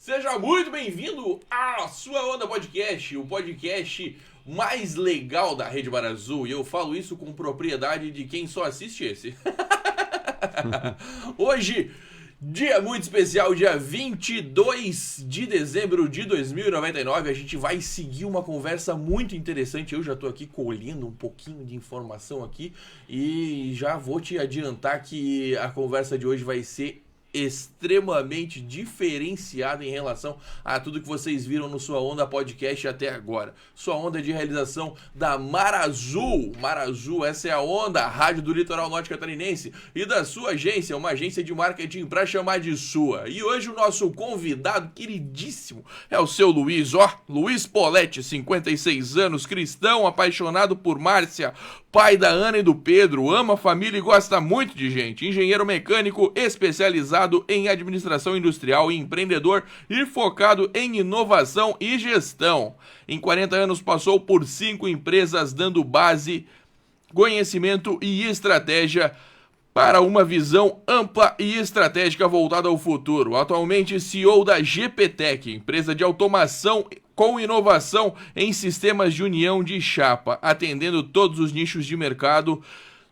Seja muito bem-vindo à Sua Onda Podcast, o podcast mais legal da Rede Bar Azul. E eu falo isso com propriedade de quem só assiste esse. Hoje, dia muito especial, dia 22 de dezembro de 2099, a gente vai seguir uma conversa muito interessante. Eu já tô aqui colhendo um pouquinho de informação aqui e já vou te adiantar que a conversa de hoje vai ser extremamente diferenciada em relação a tudo que vocês viram no Sua Onda Podcast até agora. Sua Onda é de realização da Mar Azul. Mar Azul, essa é a onda, a rádio do litoral norte catarinense, e da sua agência, uma agência de marketing para chamar de sua. E hoje o nosso convidado queridíssimo é o seu Luiz, Luiz Poletti, 56 anos, cristão, apaixonado por Márcia, pai da Ana e do Pedro, ama a família e gosta muito de gente, engenheiro mecânico especializado em administração industrial e empreendedor e focado em inovação e gestão. Em 40 anos passou por 5 empresas, dando base, conhecimento e estratégia para uma visão ampla e estratégica voltada ao futuro. Atualmente CEO da GPTech, empresa de automação com inovação em sistemas de união de chapa, atendendo todos os nichos de mercado,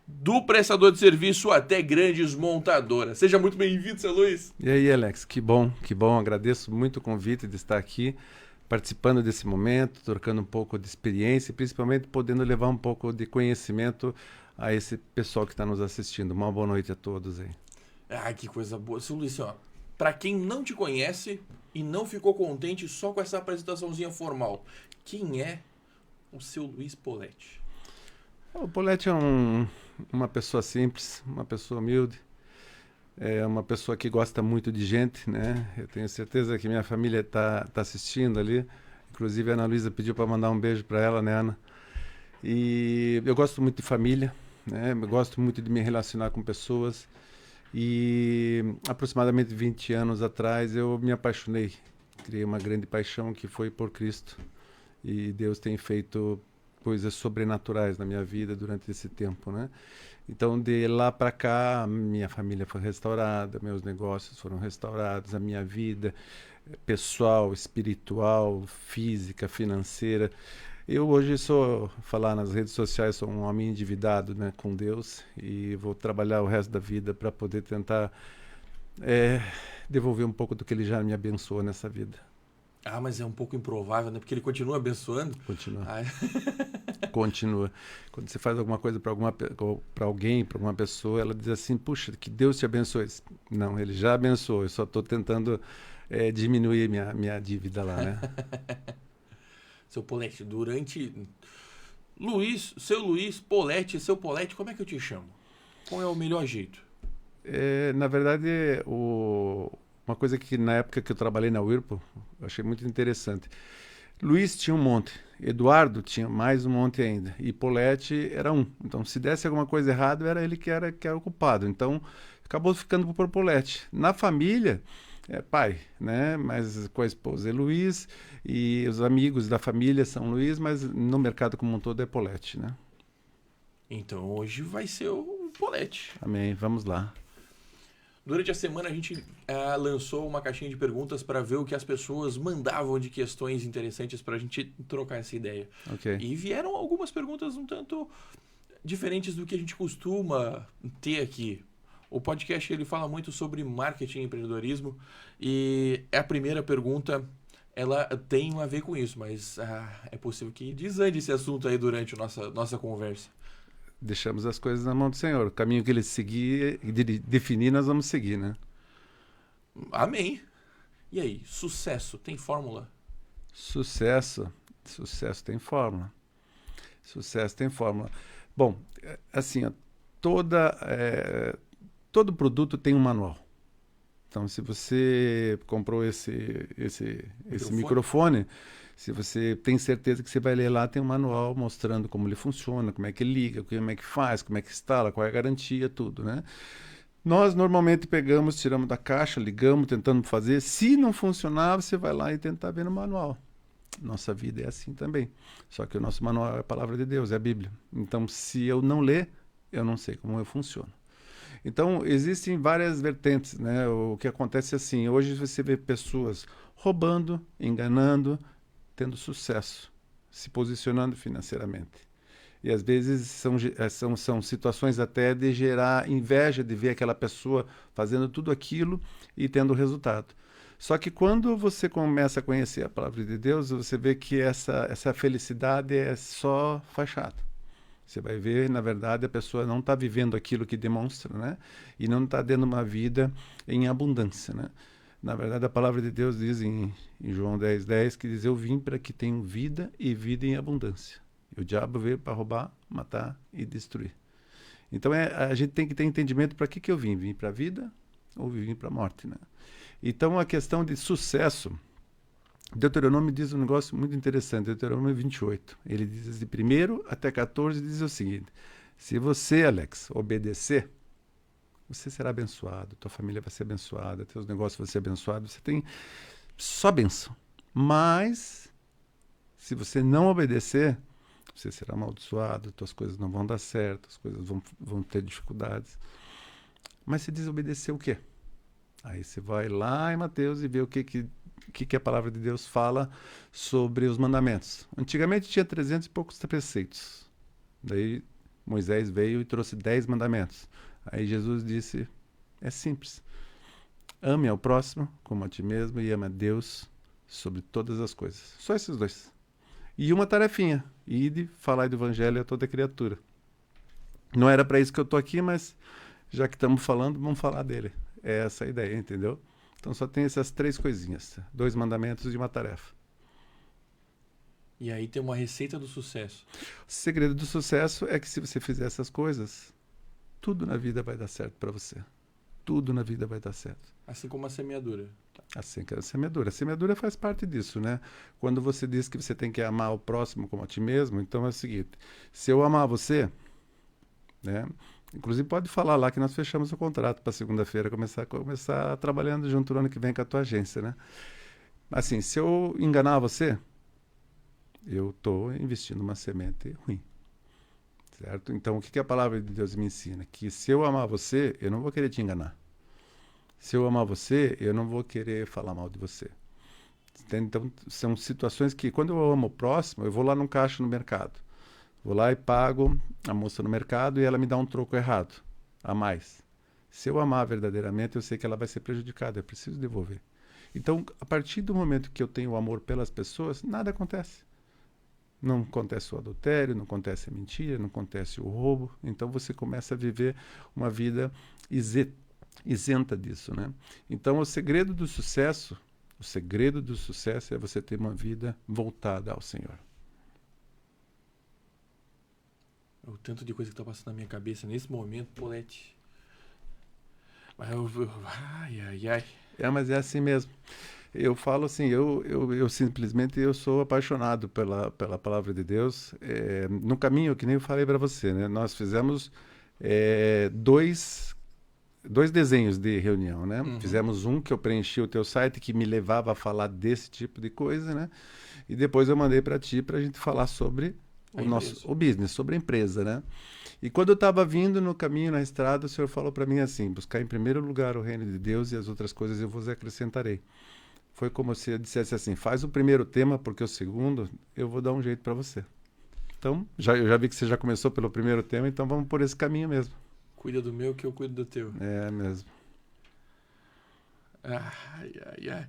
do prestador de serviço até grandes montadoras. Seja muito bem-vindo, seu Luiz. E aí, Alex, que bom. Agradeço muito o convite de estar aqui, participando desse momento, trocando um pouco de experiência e principalmente podendo levar um pouco de conhecimento a esse pessoal que está nos assistindo. Uma boa noite a todos aí. Ah, que coisa boa. Seu Luiz, para quem não te conhece e não ficou contente só com essa apresentaçãozinha formal, quem é o seu Luiz Poletti? O Poletti é uma pessoa simples, uma pessoa humilde, é uma pessoa que gosta muito de gente, né? Eu tenho certeza que minha família tá assistindo ali. Inclusive a Ana Luísa pediu para mandar um beijo para ela, né, Ana? E eu gosto muito de família, né? Eu gosto muito de me relacionar com pessoas. E aproximadamente 20 anos atrás eu me apaixonei, criei uma grande paixão que foi por Cristo. E Deus tem feito coisas sobrenaturais na minha vida durante esse tempo, né? Então, de lá para cá, minha família foi restaurada, meus negócios foram restaurados, a minha vida pessoal, espiritual, física, financeira. Eu hoje falar nas redes sociais, sou um homem endividado, né, com Deus, e vou trabalhar o resto da vida para poder tentar devolver um pouco do que Ele já me abençoou nessa vida. Ah, mas é um pouco improvável, né? Porque ele continua abençoando. Continua. Continua. Quando você faz alguma coisa para alguém, para alguma pessoa, ela diz assim, puxa, que Deus te abençoe. Não, Ele já abençoou, eu só estou tentando diminuir minha dívida lá, né? Seu Poletti, seu Luiz Poletti, seu Poletti, como é que eu te chamo? Qual é o melhor jeito? Na verdade, uma coisa que na época que eu trabalhei na Whirlpool, eu achei muito interessante. Luiz tinha um monte, Eduardo tinha mais um monte ainda, e Poletti era um. Então, se desse alguma coisa errada, era ele que era o culpado. Então, acabou ficando por Poletti. Na família, pai, né? Mas com a esposa é Luiz, e os amigos da família são Luiz, mas no mercado como um todo é Poletti, né? Então, hoje vai ser o Poletti. Amém, vamos lá. Durante a semana a gente lançou uma caixinha de perguntas para ver o que as pessoas mandavam de questões interessantes para a gente trocar essa ideia. Okay. E vieram algumas perguntas um tanto diferentes do que a gente costuma ter aqui. O podcast ele fala muito sobre marketing e empreendedorismo e a primeira pergunta ela tem a ver com isso, mas é possível que desande esse assunto aí durante a nossa conversa. Deixamos as coisas na mão do Senhor. O caminho que Ele seguir e definir, nós vamos seguir, né? Amém. E aí, sucesso tem fórmula? Sucesso tem fórmula. Sucesso tem fórmula. Bom, assim, todo produto tem um manual. Então, se você comprou esse microfone, se você tem certeza que você vai ler lá, tem um manual mostrando como ele funciona, como é que liga, como é que faz, como é que instala, qual é a garantia, tudo, né? Nós normalmente pegamos, tiramos da caixa, ligamos, tentamos fazer. Se não funcionar, você vai lá e tenta ver no manual. Nossa vida é assim também. Só que o nosso manual é a palavra de Deus, é a Bíblia. Então, se eu não ler, eu não sei como eu funciono. Então, existem várias vertentes, né? O que acontece é assim, hoje você vê pessoas roubando, enganando, tendo sucesso, se posicionando financeiramente. E às vezes são situações até de gerar inveja de ver aquela pessoa fazendo tudo aquilo e tendo resultado. Só que quando você começa a conhecer a palavra de Deus, você vê que essa felicidade é só fachada. Você vai ver, na verdade, a pessoa não está vivendo aquilo que demonstra, né? E não está tendo uma vida em abundância, né? Na verdade, a palavra de Deus diz em João 10:10 que diz: eu vim para que tenham vida e vida em abundância. E o diabo veio para roubar, matar e destruir. Então, a gente tem que ter entendimento para que eu vim. Vim para a vida ou vim para a morte, né? Então, a questão de sucesso, Deuteronômio diz um negócio muito interessante, Deuteronômio 28. Ele diz de 1 até 14, diz o seguinte: se você, Alex, obedecer, você será abençoado, tua família vai ser abençoada, teus negócios vão ser abençoados, você tem só bênção. Mas, se você não obedecer, você será amaldiçoado, tuas coisas não vão dar certo, as coisas vão ter dificuldades. Mas se desobedecer o quê? Aí você vai lá em Mateus e vê o que a palavra de Deus fala sobre os mandamentos. Antigamente tinha 300 e poucos preceitos. Daí Moisés veio e trouxe 10 mandamentos. Aí Jesus disse, é simples. Ame ao próximo como a ti mesmo e ame a Deus sobre todas as coisas. Só esses dois. E uma tarefinha, ide falar do evangelho a toda criatura. Não era para isso que eu estou aqui, mas já que estamos falando, vamos falar dele. É essa a ideia, entendeu? Então só tem essas 3 coisinhas, 2 mandamentos e uma tarefa. E aí tem uma receita do sucesso. O segredo do sucesso é que se você fizer essas coisas, tudo na vida vai dar certo para você. Tudo na vida vai dar certo. Assim como a semeadura. Assim que a semeadura. A semeadura faz parte disso, né? Quando você diz que você tem que amar o próximo como a ti mesmo, então é o seguinte, se eu amar você, né? Inclusive pode falar lá que nós fechamos o contrato para segunda-feira começar trabalhando junto no ano que vem com a tua agência, né? Assim, se eu enganar você, eu estou investindo uma semente ruim, certo? Então, o que a palavra de Deus me ensina? Que se eu amar você, eu não vou querer te enganar. Se eu amar você, eu não vou querer falar mal de você. Então, são situações que, quando eu amo o próximo, eu vou lá no caixa no mercado. Vou lá e pago a moça no mercado e ela me dá um troco errado, a mais. Se eu amar verdadeiramente, eu sei que ela vai ser prejudicada, eu preciso devolver. Então, a partir do momento que eu tenho amor pelas pessoas, nada acontece. Não acontece o adultério, não acontece a mentira, não acontece o roubo. Então, você começa a viver uma vida isenta disso, né? Então, o segredo do sucesso é você ter uma vida voltada ao Senhor. O tanto de coisa que está passando na minha cabeça nesse momento, Paulette. Mas ai. Mas é assim mesmo. Eu falo assim, eu simplesmente eu sou apaixonado pela palavra de Deus. No caminho, que nem eu falei para você, né? Nós fizemos dois desenhos de reunião, né? Uhum. Fizemos um que eu preenchi o teu site, que me levava a falar desse tipo de coisa, né? E depois eu mandei para ti para a gente falar sobre o business, sobre a empresa, né? E quando eu estava vindo no caminho, na estrada, o Senhor falou para mim assim, buscar em primeiro lugar o reino de Deus e as outras coisas eu vos acrescentarei. Foi como se eu dissesse assim, faz o primeiro tema, porque o segundo eu vou dar um jeito para você. Então, eu já vi que você já começou pelo primeiro tema, então vamos por esse caminho mesmo. Cuida do meu que eu cuido do teu. É mesmo. Ai.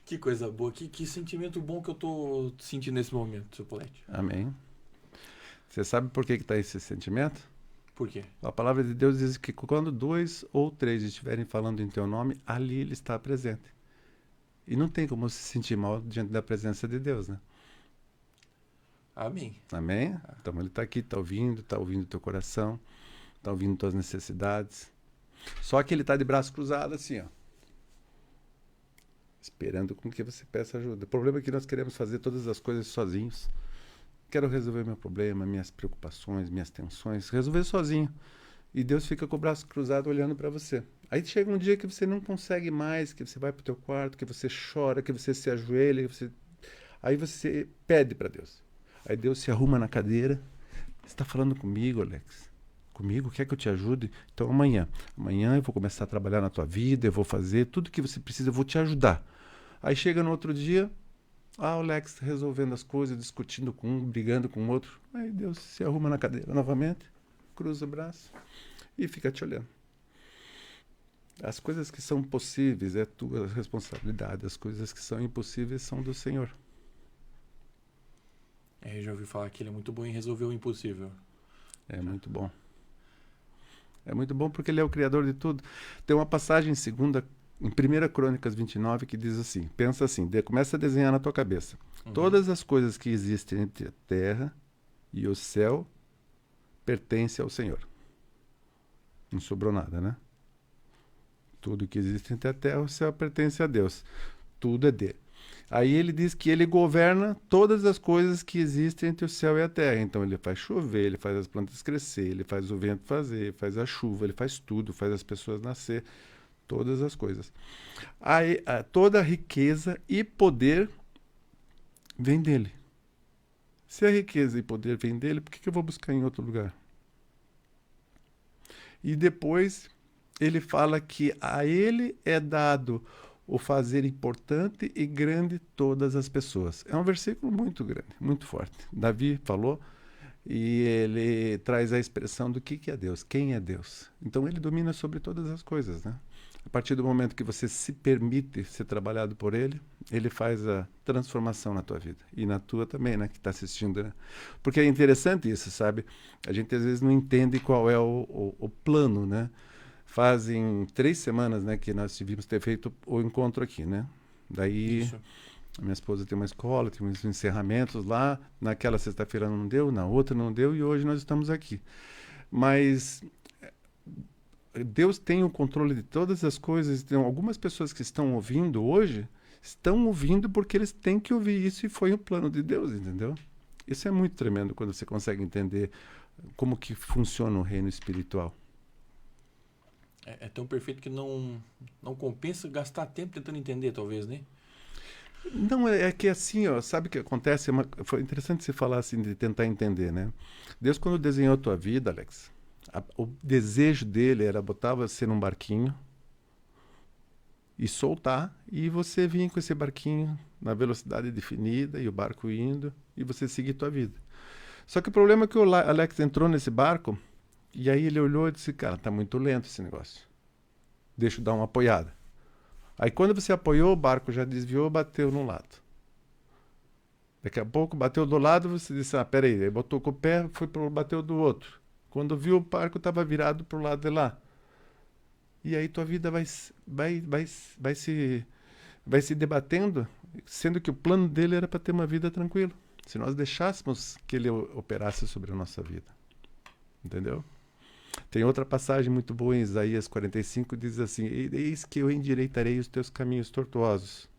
Que coisa boa, que sentimento bom que eu tô sentindo nesse momento, seu Paulette. Amém. Você sabe por que está esse sentimento? Por quê? A palavra de Deus diz que quando 2 ou 3 estiverem falando em teu nome, ali ele está presente. E não tem como se sentir mal diante da presença de Deus, né? Amém. Amém? Então ele está aqui, está ouvindo teu coração, está ouvindo tuas necessidades. Só que ele está de braço cruzado assim, ó. Esperando com que você peça ajuda. O problema é que nós queremos fazer todas as coisas sozinhos. Quero resolver meu problema, minhas preocupações, minhas tensões, resolver sozinho. E Deus fica com o braço cruzado olhando para você. Aí chega um dia que você não consegue mais, que você vai para o teu quarto, que você chora, que você se ajoelha, aí você pede para Deus. Aí Deus se arruma na cadeira. Você está falando comigo, Alex? Comigo? Quer que eu te ajude? Então amanhã eu vou começar a trabalhar na tua vida, eu vou fazer tudo que você precisa, eu vou te ajudar. Aí chega no outro dia, o Alex resolvendo as coisas, discutindo com um, brigando com o outro. Aí Deus se arruma na cadeira novamente, cruza o braço e fica te olhando. As coisas que são possíveis é tua responsabilidade, as coisas que são impossíveis são do Senhor. Eu já ouvi falar que ele é muito bom em resolver o impossível. É muito bom. É muito bom porque ele é o criador de tudo. Tem uma passagem em 1 Crônicas 29 que diz assim, pensa assim, começa a desenhar na tua cabeça. Todas as coisas que existem entre a terra e o céu pertencem ao Senhor. Não sobrou nada, né? Tudo que existe entre a terra e o céu pertence a Deus. Tudo é dele. Aí ele diz que ele governa todas as coisas que existem entre o céu e a terra. Então ele faz chover, ele faz as plantas crescer, ele faz o vento fazer, faz a chuva, ele faz tudo, faz as pessoas nascer, todas as coisas. Aí toda a riqueza e poder vem dele. Se a riqueza e poder vem dele, por que eu vou buscar em outro lugar? E depois ele fala que a ele é dado o fazer importante e grande todas as pessoas. É um versículo muito grande, muito forte. Davi falou e ele traz a expressão do que é Deus, quem é Deus. Então ele domina sobre todas as coisas, né? A partir do momento que você se permite ser trabalhado por ele, ele faz a transformação na tua vida. E na tua também, né? Que está assistindo, né? Porque é interessante isso, sabe? A gente às vezes não entende qual é o plano, né? Fazem 3 semanas, né, que nós devíamos ter feito o encontro aqui, né? Daí, Isso. a minha esposa tem uma escola, tem uns encerramentos lá. Naquela sexta-feira não deu, na outra não deu e hoje nós estamos aqui. Mas Deus tem o controle de todas as coisas. Então, algumas pessoas que estão ouvindo hoje, estão ouvindo porque eles têm que ouvir isso e foi o plano de Deus, entendeu? Isso é muito tremendo quando você consegue entender como que funciona o reino espiritual. É tão perfeito que não compensa gastar tempo tentando entender, talvez, né? Não, é que assim, ó, sabe o que acontece? Foi interessante você falar assim, de tentar entender, né? Deus, quando desenhou a tua vida, Alex, o desejo dele era botar você num barquinho e soltar, e você vir com esse barquinho na velocidade definida, e o barco indo, e você seguir tua vida. Só que o problema é que o Alex entrou nesse barco, e aí ele olhou e disse, cara, tá muito lento esse negócio. Deixa eu dar uma apoiada. Aí quando você apoiou, o barco já desviou, bateu num lado. Daqui a pouco bateu do lado, você disse, peraí. Aí botou com o pé, bateu do outro. Quando viu, o barco estava virado pro lado de lá. E aí tua vida vai se debatendo, sendo que o plano dele era para ter uma vida tranquila. Se nós deixássemos que ele operasse sobre a nossa vida. Entendeu? Tem outra passagem muito boa em Isaías 45, diz assim, eis que eu endireitarei os teus caminhos tortuosos,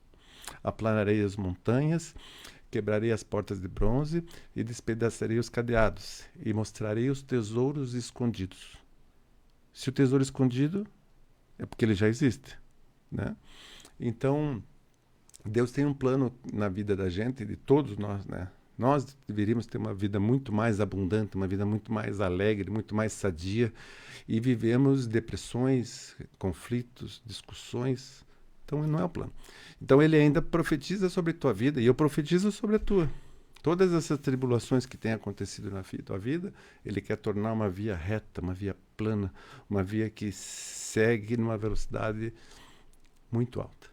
aplanarei as montanhas, quebrarei as portas de bronze e despedaçarei os cadeados, e mostrarei os tesouros escondidos. Se o tesouro escondido, é porque ele já existe, né? Então, Deus tem um plano na vida da gente, de todos nós, né? Nós deveríamos ter uma vida muito mais abundante, uma vida muito mais alegre, muito mais sadia. E vivemos depressões, conflitos, discussões. Então, não é o plano. Então, ele ainda profetiza sobre a tua vida e eu profetizo sobre a tua. Todas essas tribulações que têm acontecido na tua vida, ele quer tornar uma via reta, uma via plana, uma via que segue numa velocidade muito alta.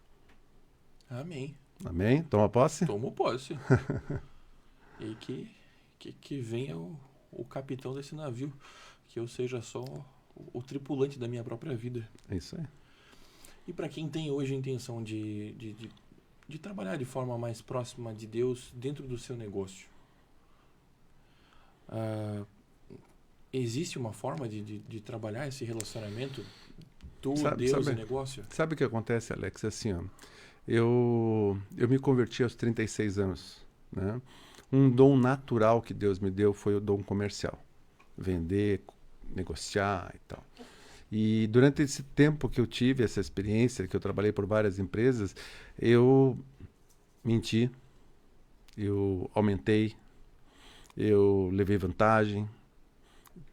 Amém. Amém? Toma posse? Tomo posse. E que venha o capitão desse navio, que eu seja só o tripulante da minha própria vida. É isso aí. E para quem tem hoje a intenção de trabalhar de forma mais próxima de Deus dentro do seu negócio, existe uma forma de trabalhar esse relacionamento Deus e negócio? Sabe o que acontece, Alex? Assim, ó, eu me converti aos 36 anos, né? Um dom natural que Deus me deu foi o dom comercial. Vender, negociar e tal. E durante esse tempo que eu tive essa experiência, que eu trabalhei por várias empresas, eu menti, eu aumentei, eu levei vantagem.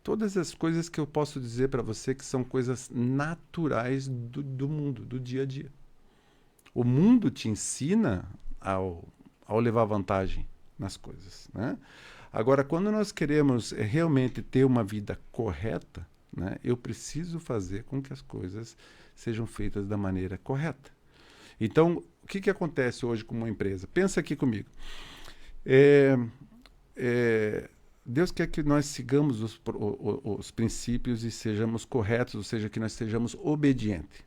Todas as coisas que eu posso dizer para você que são coisas naturais do mundo, do dia a dia. O mundo te ensina ao levar vantagem nas coisas, né? Agora, quando nós queremos realmente ter uma vida correta, né, eu preciso fazer com que as coisas sejam feitas da maneira correta. Então, o que acontece hoje com uma empresa? Pensa aqui comigo. Deus quer que nós sigamos os princípios e sejamos corretos, ou seja, que nós sejamos obedientes.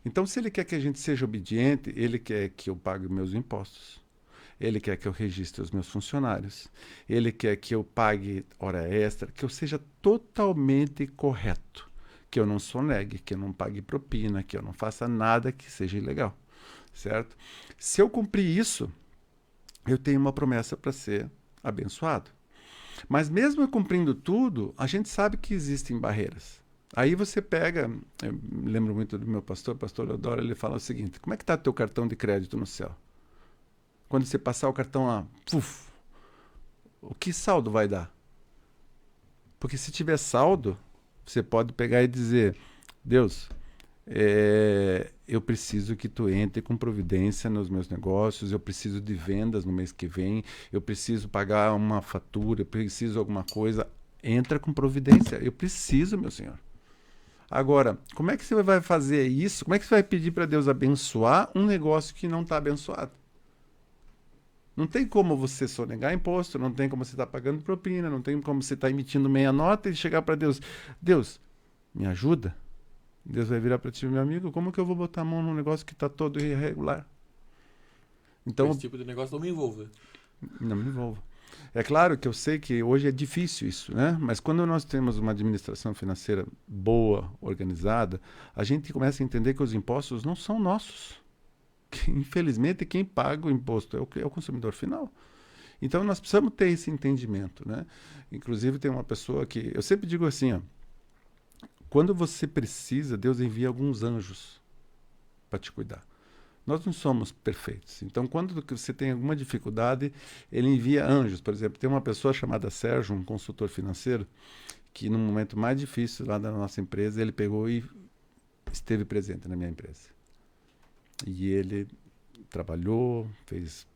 Então, se Ele quer que a gente seja obediente, Ele quer que eu pague meus impostos. Ele quer que eu registre os meus funcionários. Ele quer que eu pague hora extra, que eu seja totalmente correto. Que eu não sonegue, que eu não pague propina, que eu não faça nada que seja ilegal. Certo? Se eu cumprir isso, eu tenho uma promessa para ser abençoado. Mas mesmo eu cumprindo tudo, a gente sabe que existem barreiras. Aí você pega, eu me lembro muito do meu pastor, o pastor Leodoro, ele fala o seguinte: como é que está teu cartão de crédito no céu? Quando você passar o cartão lá, puf, o que saldo vai dar? Porque se tiver saldo, você pode pegar e dizer: Deus, eu preciso que tu entre com providência nos meus negócios, eu preciso de vendas no mês que vem, eu preciso pagar uma fatura, eu preciso alguma coisa. Entra com providência. Eu preciso, meu Senhor. Agora, como é que você vai fazer isso? Como é que você vai pedir para Deus abençoar um negócio que não está abençoado? Não tem como você sonegar imposto, não tem como você estar pagando propina, não tem como você estar emitindo meia nota e chegar para Deus: Deus, me ajuda. Deus vai virar para ti: meu amigo, como que eu vou botar a mão num negócio que está todo irregular? Então, esse tipo de negócio não me envolve. Não me envolvo. É claro que eu sei que hoje é difícil isso, né? Mas quando nós temos uma administração financeira boa, organizada, a gente começa a entender que os impostos não são nossos. Que, infelizmente, quem paga o imposto é o consumidor final. Então, nós precisamos ter esse entendimento, né? Inclusive, tem uma pessoa que... Eu sempre digo assim, ó, quando você precisa, Deus envia alguns anjos para te cuidar. Nós não somos perfeitos. Então, quando você tem alguma dificuldade, ele envia anjos. Por exemplo, tem uma pessoa chamada Sérgio, um consultor financeiro, que no momento mais difícil lá da nossa empresa, ele pegou e esteve presente na minha empresa. E ele trabalhou, fez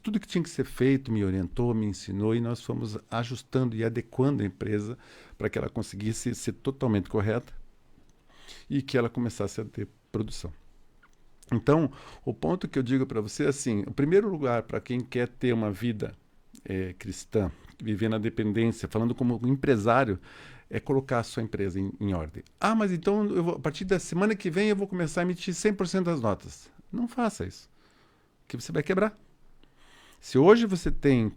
tudo que tinha que ser feito, me orientou, me ensinou, e nós fomos ajustando e adequando a empresa para que ela conseguisse ser totalmente correta e que ela começasse a ter produção. Então, o ponto que eu digo para você é assim: o primeiro lugar para quem quer ter uma vida cristã, viver na dependência, falando como empresário, é colocar a sua empresa em ordem. Ah, mas então a partir da semana que vem eu vou começar a emitir 100% das notas. Não faça isso, que você vai quebrar. Se hoje você tem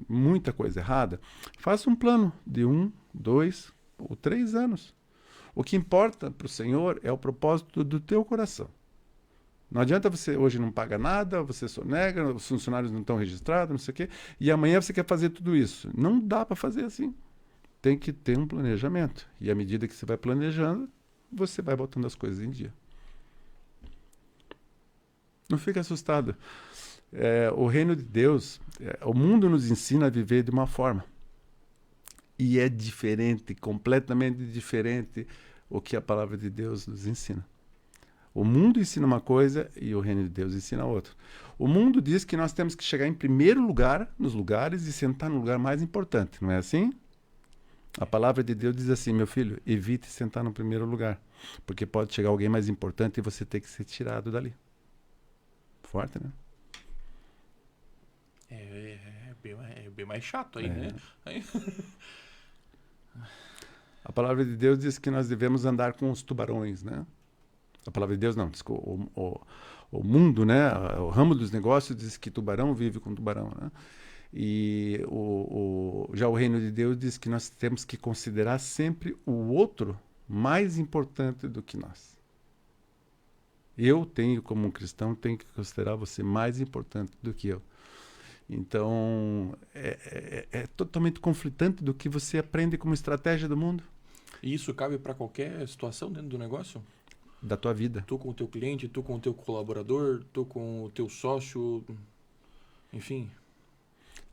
muita coisa errada, faça um plano de 1, 2 ou 3 anos. O que importa para o Senhor é o propósito do teu coração. Não adianta você hoje não paga nada, você sonega, os funcionários não estão registrados, não sei o quê, e amanhã você quer fazer tudo isso. Não dá para fazer assim. Tem que ter um planejamento. E à medida que você vai planejando, você vai botando as coisas em dia. Não fique assustado. O reino de Deus, o mundo nos ensina a viver de uma forma. E é diferente, completamente diferente o que a palavra de Deus nos ensina. O mundo ensina uma coisa e o reino de Deus ensina outra. O mundo diz que nós temos que chegar em primeiro lugar nos lugares e sentar no lugar mais importante, não é assim? A palavra de Deus diz assim: meu filho, evite sentar no primeiro lugar, porque pode chegar alguém mais importante e você ter que ser tirado dali. Forte, né? É bem mais chato aí, né? A palavra de Deus diz que nós devemos andar com os tubarões, né? A palavra de Deus não, diz que o mundo, né? O ramo dos negócios diz que tubarão vive com tubarão, né? E já o reino de Deus diz que nós temos que considerar sempre o outro mais importante do que nós. Eu como um cristão, tenho que considerar você mais importante do que eu. Então, é totalmente conflitante do que você aprende como estratégia do mundo. E isso cabe para qualquer situação dentro do negócio? Da tua vida. Tu com o teu cliente, tu com o teu colaborador, tu com o teu sócio, enfim.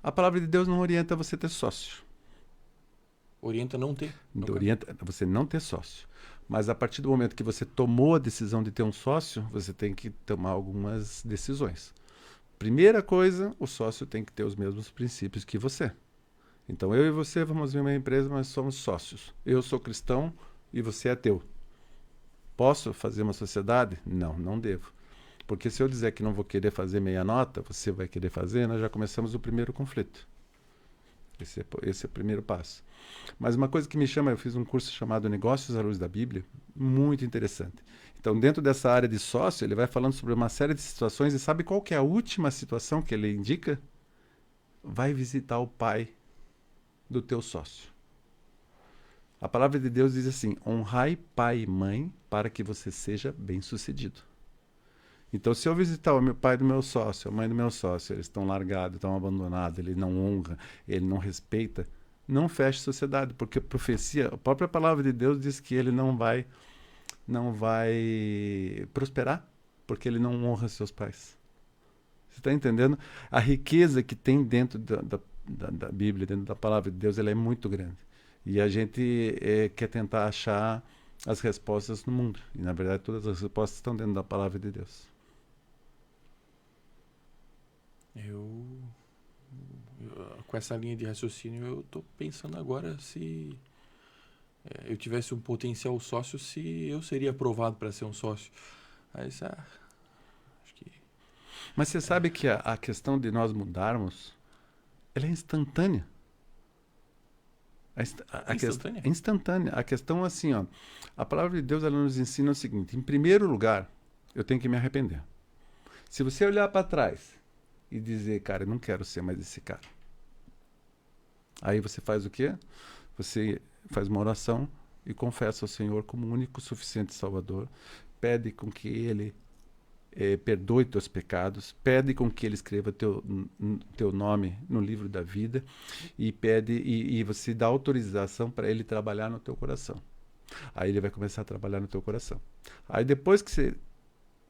A palavra de Deus não orienta você a ter sócio. Orienta não ter. Orienta você não ter sócio. Mas a partir do momento que você tomou a decisão de ter um sócio, você tem que tomar algumas decisões. Primeira coisa, o sócio tem que ter os mesmos princípios que você. Então, eu e você vamos ver uma empresa, mas somos sócios. Eu sou cristão e você é ateu. Posso fazer uma sociedade? Não, não devo. Porque se eu dizer que não vou querer fazer meia nota, você vai querer fazer, nós já começamos o primeiro conflito. Esse é o primeiro passo. Mas uma coisa que me chama, eu fiz um curso chamado Negócios à Luz da Bíblia, muito interessante. Então, dentro dessa área de sócio, ele vai falando sobre uma série de situações e sabe qual que é a última situação que ele indica? Vai visitar o pai do teu sócio. A palavra de Deus diz assim, honrai pai e mãe para que você seja bem-sucedido. Então, se eu visitar o meu pai do meu sócio, a mãe do meu sócio, eles estão largados, estão abandonados, ele não honra, ele não respeita, não feche sociedade, porque a profecia, a própria palavra de Deus diz que ele não vai prosperar, porque ele não honra seus pais. Você está entendendo? A riqueza que tem dentro da Bíblia, dentro da palavra de Deus, ela é muito grande. E a gente quer tentar achar as respostas no mundo. E, na verdade, todas as respostas estão dentro da palavra de Deus. Com essa linha de raciocínio, eu tô pensando agora se eu tivesse um potencial sócio, se eu seria aprovado para ser um sócio. Mas, acho que... Mas você sabe que a questão de nós mudarmos, ela é instantânea. Instantânea? É instantânea. A questão é assim, ó, a palavra de Deus ela nos ensina o seguinte, em primeiro lugar, eu tenho que me arrepender. Se você olhar para trás e dizer, cara, eu não quero ser mais esse cara. Aí você faz o quê? Você faz uma oração e confessa ao Senhor como o único suficiente Salvador. Pede com que Ele perdoe teus pecados. Pede com que Ele escreva teu nome no livro da vida. E e você dá autorização para Ele trabalhar no teu coração. Aí Ele vai começar a trabalhar no teu coração. Aí depois que você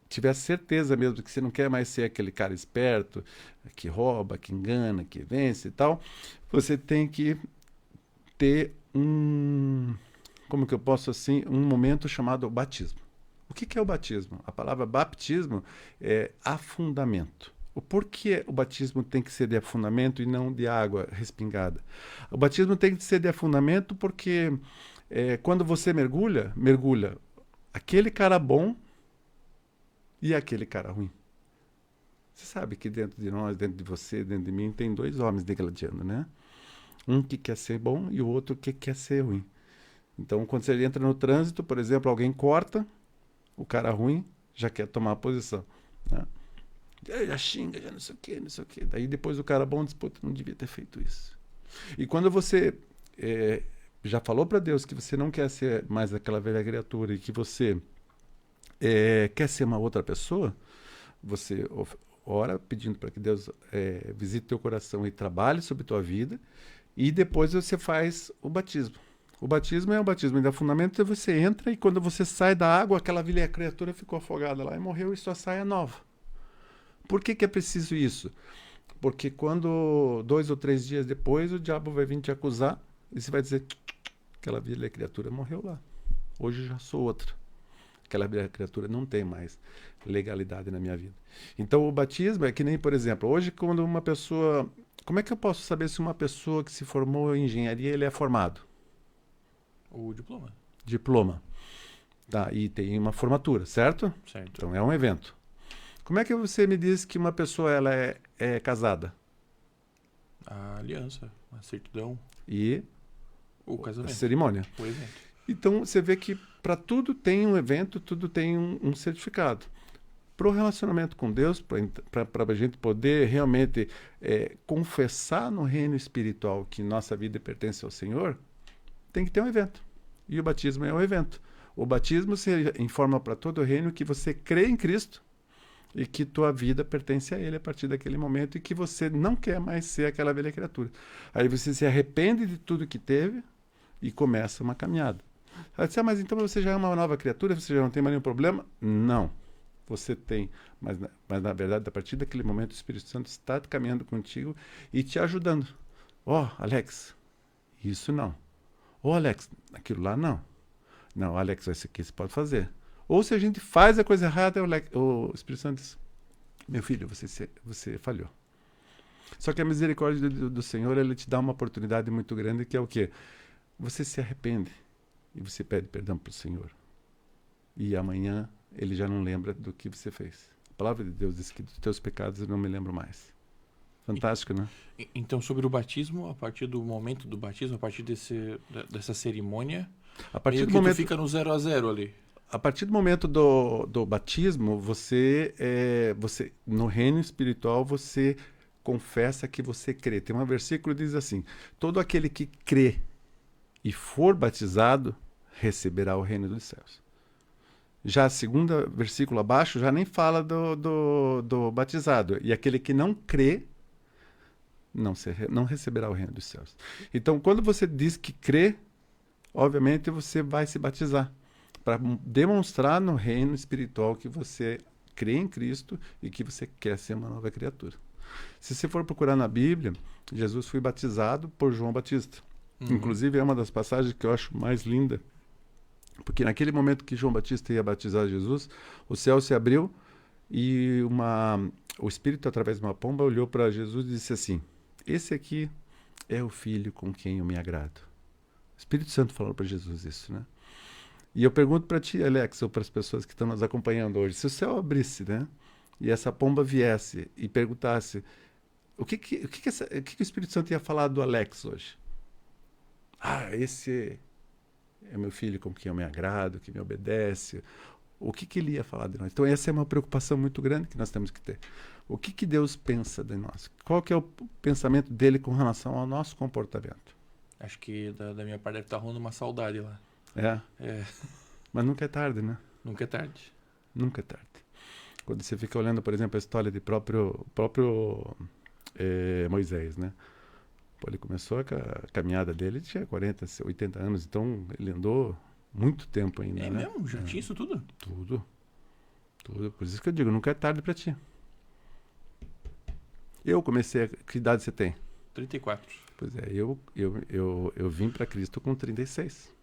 tiver certeza mesmo que você não quer mais ser aquele cara esperto, que rouba, que engana, que vence e tal, você tem que ter como que eu posso assim, um momento chamado batismo. O que é o batismo? A palavra baptismo é afundamento. O porquê o batismo tem que ser de afundamento e não de água respingada? O batismo tem que ser de afundamento porque quando você mergulha aquele cara bom e aquele cara ruim. Você sabe que dentro de nós, dentro de você, dentro de mim, tem dois homens degladiando, né? Um que quer ser bom e o outro que quer ser ruim. Então, quando você entra no trânsito, por exemplo, alguém corta, o cara ruim já quer tomar a posição, né? Já xinga, já não sei o quê, não sei o quê. Daí depois o cara bom diz, pô, não devia ter feito isso. E quando você já falou para Deus que você não quer ser mais aquela velha criatura e que você quer ser uma outra pessoa, você ora pedindo para que Deus visite teu coração e trabalhe sobre tua vida, e depois você faz o batismo. O batismo é o batismo de afundamento, você entra e quando você sai da água, aquela velha criatura ficou afogada lá e morreu e sua saia é nova. Por que é preciso isso? Porque quando 2 ou 3 dias depois o diabo vai vir te acusar e você vai dizer aquela velha criatura morreu lá. Hoje já sou outra. Aquela criatura não tem mais legalidade na minha vida. Então o batismo é que nem, por exemplo, hoje quando uma pessoa... Como é que eu posso saber se uma pessoa que se formou em engenharia, ele é formado? O diploma. Diploma. Tá, e tem uma formatura, certo? Certo. Então é um evento. Como é que você me diz que uma pessoa ela é casada? A aliança, a certidão. E o casamento. A cerimônia. O evento. Então, você vê que para tudo tem um evento, tudo tem um certificado. Para o relacionamento com Deus, para a gente poder realmente confessar no reino espiritual que nossa vida pertence ao Senhor, tem que ter um evento. E o batismo é um evento. O batismo se informa para todo o reino que você crê em Cristo e que tua vida pertence a Ele a partir daquele momento e que você não quer mais ser aquela velha criatura. Aí você se arrepende de tudo que teve e começa uma caminhada. Ela disse, mas então você já é uma nova criatura, você já não tem mais nenhum problema? Não, você tem. Mas na verdade, a partir daquele momento, o Espírito Santo está caminhando contigo e te ajudando. Alex, isso não. Alex, aquilo lá não. Não, Alex, isso aqui você pode fazer. Ou se a gente faz a coisa errada, o Espírito Santo diz, meu filho, você falhou. Só que a misericórdia do Senhor, ele te dá uma oportunidade muito grande, que é o quê? Você se arrepende e você pede perdão para o Senhor. E amanhã ele já não lembra do que você fez. A palavra de Deus diz que dos teus pecados eu não me lembro mais. Fantástico, né? Então, sobre o batismo, a partir do momento do batismo, a partir dessa cerimônia, A partir meio do que momento, tu fica no 0 a 0 ali. a partir do momento do batismo, você no reino espiritual, você confessa que você crê. Tem um versículo que diz assim, todo aquele que crê e for batizado, receberá o reino dos céus. Já a segunda versículo abaixo, já nem fala do batizado. E aquele que não crê, não receberá o reino dos céus. Então, quando você diz que crê, obviamente você vai se batizar, para demonstrar no reino espiritual que você crê em Cristo e que você quer ser uma nova criatura. Se você for procurar na Bíblia, Jesus foi batizado por João Batista. Inclusive, é uma das passagens que eu acho mais linda, porque naquele momento que João Batista ia batizar Jesus, o céu se abriu e o Espírito, através de uma pomba, olhou para Jesus e disse assim, esse aqui é o Filho com quem eu me agrado. O Espírito Santo falou para Jesus isso, né? E eu pergunto para ti, Alex, ou para as pessoas que estão nos acompanhando hoje, se o céu abrisse, né? E essa pomba viesse e perguntasse, o que o Espírito Santo ia falar do Alex hoje? Ah, esse é meu filho com quem eu me agrado, que me obedece. O que ele ia falar de nós? Então essa é uma preocupação muito grande que nós temos que ter. O que Deus pensa de nós? Qual que é o pensamento dele com relação ao nosso comportamento? Acho que da minha parte deve estar rolando uma saudade lá. É. Mas nunca é tarde, né? Nunca é tarde. Nunca é tarde. Quando você fica olhando, por exemplo, a história de próprio Moisés, né? Pô, ele começou a caminhada dele, ele tinha 40, 80 anos, então ele andou muito tempo ainda, É né? mesmo? Já tinha isso tudo? Tudo. Por isso que eu digo, nunca é tarde para ti. Eu comecei, que idade você tem? 34. Pois é, eu vim para Cristo com 36.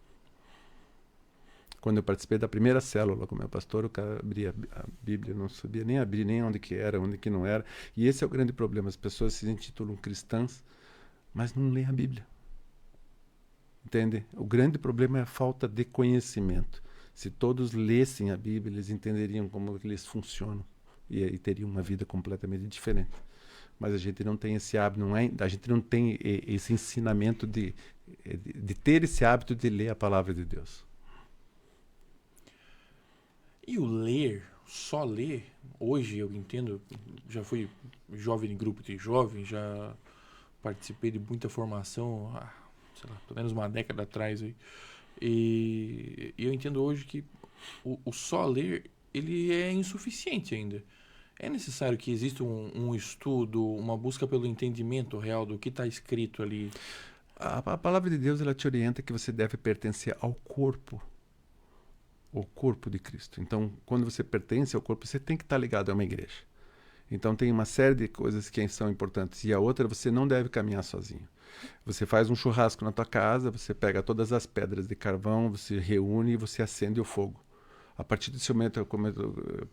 Quando eu participei da primeira célula com meu pastor, o cara abria a Bíblia, eu não sabia nem abrir, nem onde que era, onde que não era. E esse é o grande problema, as pessoas se intitulam cristãs, mas não leem a Bíblia. Entende? O grande problema é a falta de conhecimento. Se todos lessem a Bíblia, eles entenderiam como eles funcionam e teriam uma vida completamente diferente. Mas a gente não tem esse hábito, a gente não tem esse ensinamento de ter esse hábito de ler a palavra de Deus. E o ler, só ler, hoje eu entendo, já fui jovem em grupo de jovens, já participei de muita formação, sei lá, pelo menos uma década atrás aí. E eu entendo hoje que o só ler, ele é insuficiente ainda. É necessário que exista um estudo, uma busca pelo entendimento real do que está escrito ali. A palavra de Deus, ela te orienta que você deve pertencer ao corpo de Cristo. Então, quando você pertence ao corpo, você tem que estar ligado a uma igreja. Então, tem uma série de coisas que são importantes. E a outra, você não deve caminhar sozinho. Você faz um churrasco na tua casa, você pega todas as pedras de carvão, você reúne e você acende o fogo. A partir desse momento,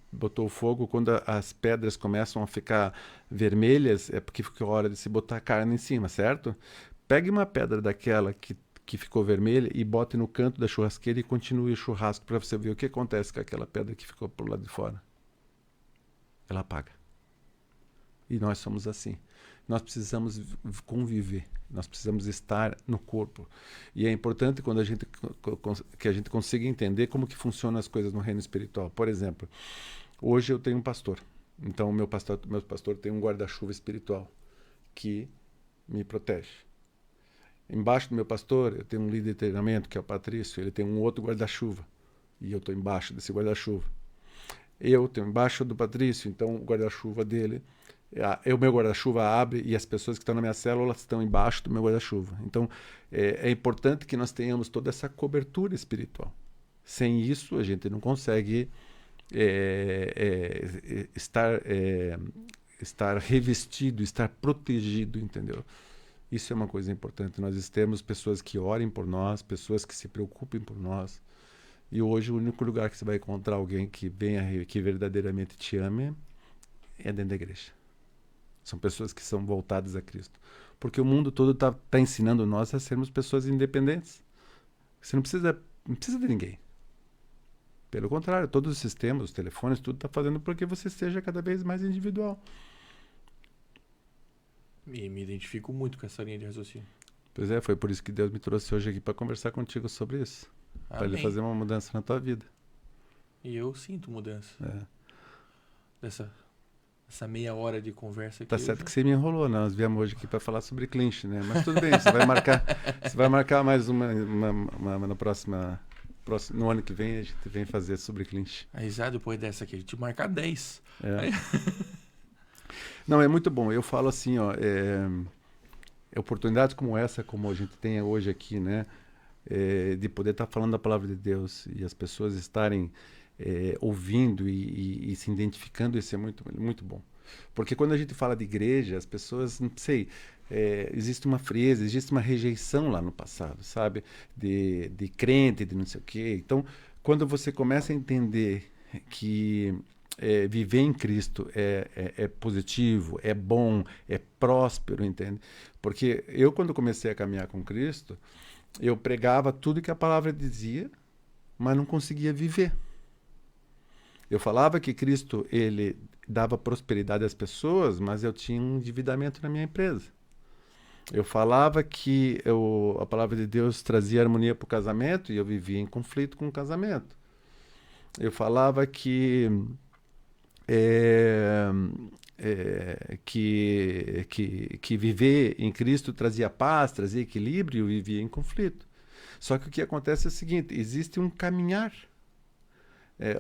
botou o fogo, quando as pedras começam a ficar vermelhas, é porque ficou a hora de se botar carne em cima, certo? Pegue uma pedra daquela que ficou vermelha e bote no canto da churrasqueira e continue o churrasco para você ver o que acontece com aquela pedra que ficou pro lado de fora. Ela apaga. E nós somos assim. Nós precisamos conviver, nós precisamos estar no corpo. E é importante quando que a gente consiga entender como que funcionam as coisas no reino espiritual. Por exemplo, hoje eu tenho um pastor. Então, meu pastor tem um guarda-chuva espiritual que me protege. Embaixo do meu pastor, eu tenho um líder de treinamento, que é o Patrício. Ele tem um outro guarda-chuva. E eu estou embaixo desse guarda-chuva. Eu tenho embaixo do Patrício, então o guarda-chuva dele... O meu guarda-chuva abre e as pessoas que estão na minha célula estão embaixo do meu guarda-chuva. Então, é importante que nós tenhamos toda essa cobertura espiritual. Sem isso, a gente não consegue estar revestido, estar protegido, entendeu? Isso é uma coisa importante. Nós temos pessoas que orem por nós, pessoas que se preocupem por nós. E hoje o único lugar que você vai encontrar alguém que venha, que verdadeiramente te ame é dentro da igreja. São pessoas que são voltadas a Cristo. Porque o mundo todo tá ensinando nós a sermos pessoas independentes. Você não precisa de ninguém. Pelo contrário, todos os sistemas, os telefones, tudo está fazendo para que você seja cada vez mais individual. E me identifico muito com essa linha de raciocínio. Pois é, foi por isso que Deus me trouxe hoje aqui para conversar contigo sobre isso. Para Ele fazer uma mudança na tua vida. E eu sinto mudança. Essa meia hora de conversa aqui. Tá certo que você me enrolou, né? Nós viemos hoje aqui para falar sobre clinch, né? Mas tudo bem, você vai marcar mais uma na próxima. No ano que vem a gente vem fazer sobre clinch. Aí já depois dessa aqui, a gente marcar 10. É. Não, é muito bom. Eu falo assim, ó, oportunidades como essa, como a gente tem hoje aqui, né? De poder estar falando da palavra de Deus e as pessoas estarem ouvindo e se identificando, isso é muito, muito bom. Porque quando a gente fala de igreja, as pessoas, não sei, existe uma frieza, existe uma rejeição lá no passado, sabe? De crente, de não sei o quê. Então, quando você começa a entender que viver em Cristo é positivo, é bom, é próspero, entende? Porque eu, quando comecei a caminhar com Cristo, eu pregava tudo que a palavra dizia, mas não conseguia viver. Eu falava que Cristo, ele dava prosperidade às pessoas, mas eu tinha um endividamento na minha empresa. Eu falava que a palavra de Deus trazia harmonia para o casamento e eu vivia em conflito com o casamento. Eu falava que viver em Cristo trazia paz, trazia equilíbrio e eu vivia em conflito. Só que o que acontece é o seguinte, existe um caminhar.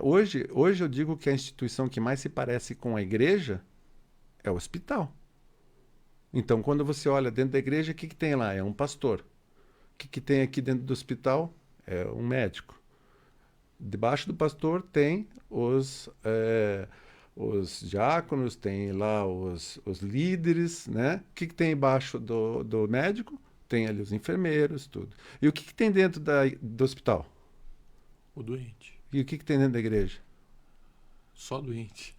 Hoje eu digo que a instituição que mais se parece com a igreja é o hospital. Então, quando você olha dentro da igreja, o que tem lá? É um pastor. O que tem aqui dentro do hospital? É um médico. Debaixo do pastor tem os diáconos, tem lá os líderes, né? O que tem embaixo do médico? Tem ali os enfermeiros, tudo. E o que tem dentro do hospital? O doente. E o que tem dentro da igreja? Só doente.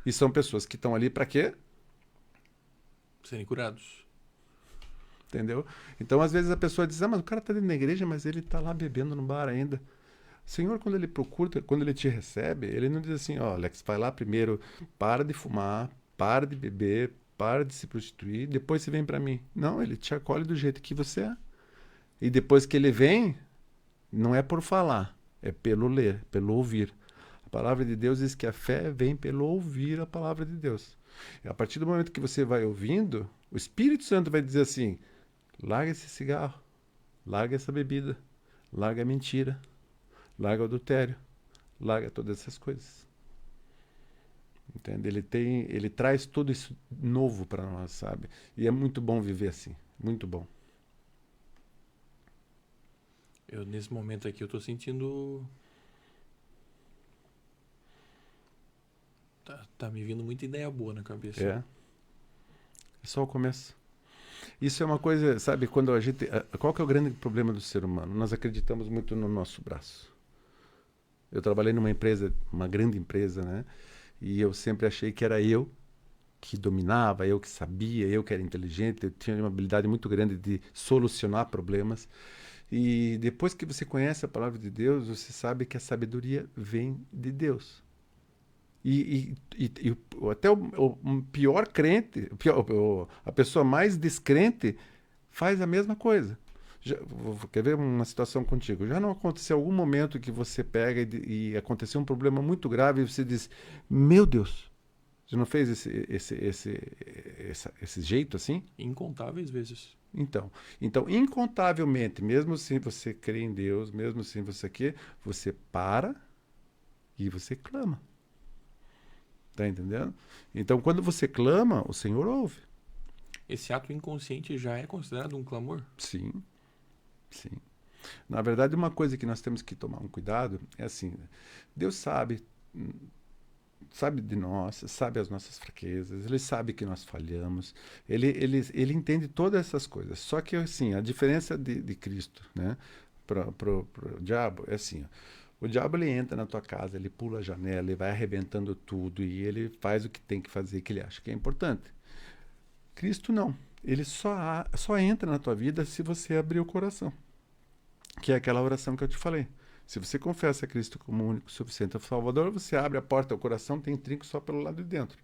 E são pessoas que estão ali para quê? Serem curados. Entendeu? Então, às vezes a pessoa diz, mas o cara está dentro da igreja, mas ele está lá bebendo no bar ainda. O Senhor, quando ele procura, quando ele te recebe, ele não diz assim, Alex, vai lá primeiro, para de fumar, para de beber, para de se prostituir, depois você vem para mim. Não, ele te acolhe do jeito que você é. E depois que ele vem, não é por falar, é pelo ler, pelo ouvir. A palavra de Deus diz que a fé vem pelo ouvir a palavra de Deus. E a partir do momento que você vai ouvindo, o Espírito Santo vai dizer assim, larga esse cigarro, larga essa bebida, larga a mentira, larga o adultério, larga todas essas coisas. Entende? Ele traz tudo isso novo para nós, sabe? E é muito bom viver assim, muito bom. Nesse momento aqui, eu tô sentindo... Tá me vindo muita ideia boa na cabeça. É só o começo. Isso é uma coisa, sabe, quando a gente... Qual que é o grande problema do ser humano? Nós acreditamos muito no nosso braço. Eu trabalhei numa empresa, uma grande empresa, né? E eu sempre achei que era eu que dominava, eu que sabia, eu que era inteligente, eu tinha uma habilidade muito grande de solucionar problemas. E depois que você conhece a palavra de Deus, você sabe que a sabedoria vem de Deus. E até o pior crente, a pessoa mais descrente faz a mesma coisa. Quer ver uma situação contigo? Já não aconteceu algum momento que você pega e aconteceu um problema muito grave e você diz, meu Deus, você não fez esse jeito assim? Incontáveis vezes. Então, incontavelmente, mesmo se você crê em Deus, mesmo se você para e você clama. Tá entendendo? Então, quando você clama, o Senhor ouve. Esse ato inconsciente já é considerado um clamor? Sim. Sim. Na verdade, uma coisa que nós temos que tomar um cuidado é assim, Deus sabe de nós, sabe as nossas fraquezas, Ele sabe que nós falhamos, Ele entende todas essas coisas. Só que, assim, a diferença de Cristo, né? pro diabo é assim, ó. O diabo ele entra na tua casa, ele pula a janela, ele vai arrebentando tudo e ele faz o que tem que fazer, que ele acha que é importante. Cristo não. Ele só entra na tua vida se você abrir o coração. Que é aquela oração que eu te falei. Se você confessa a Cristo como único, suficiente Salvador, você abre a porta, o coração tem trinco só pelo lado de dentro.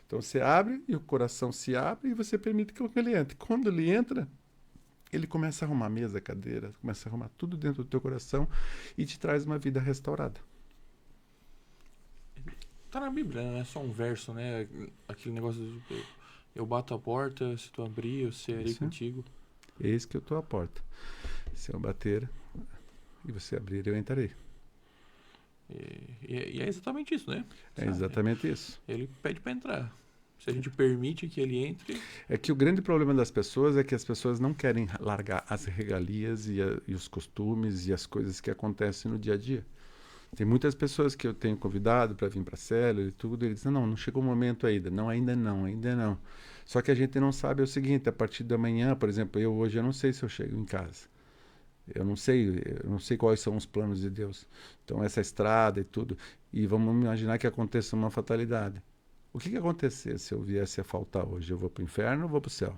Então você abre e o coração se abre e você permite que ele entre. Quando ele entra, ele começa a arrumar mesa, cadeira, começa a arrumar tudo dentro do teu coração e te traz uma vida restaurada. Tá na Bíblia, não é só um verso, né? Aquele negócio do eu bato a porta, se tu abrir, eu serei contigo. Eis que eu estou à porta. Se eu bater e você abrir, eu entrarei. E é exatamente isso, né? É exatamente isso. Ele pede para entrar. Se a gente permite que ele entre... É que o grande problema das pessoas é que as pessoas não querem largar as regalias e os costumes e as coisas que acontecem no dia a dia. Tem muitas pessoas que eu tenho convidado para vir para a célula e tudo, e eles dizem, não chegou o momento ainda. Não, ainda não. Só que a gente não sabe o seguinte, a partir da manhã, por exemplo, hoje eu não sei se eu chego em casa. Eu não sei quais são os planos de Deus. Então, essa estrada e tudo. E vamos imaginar que aconteça uma fatalidade. O que acontecer se eu viesse a faltar hoje? Eu vou para o inferno ou vou para o céu?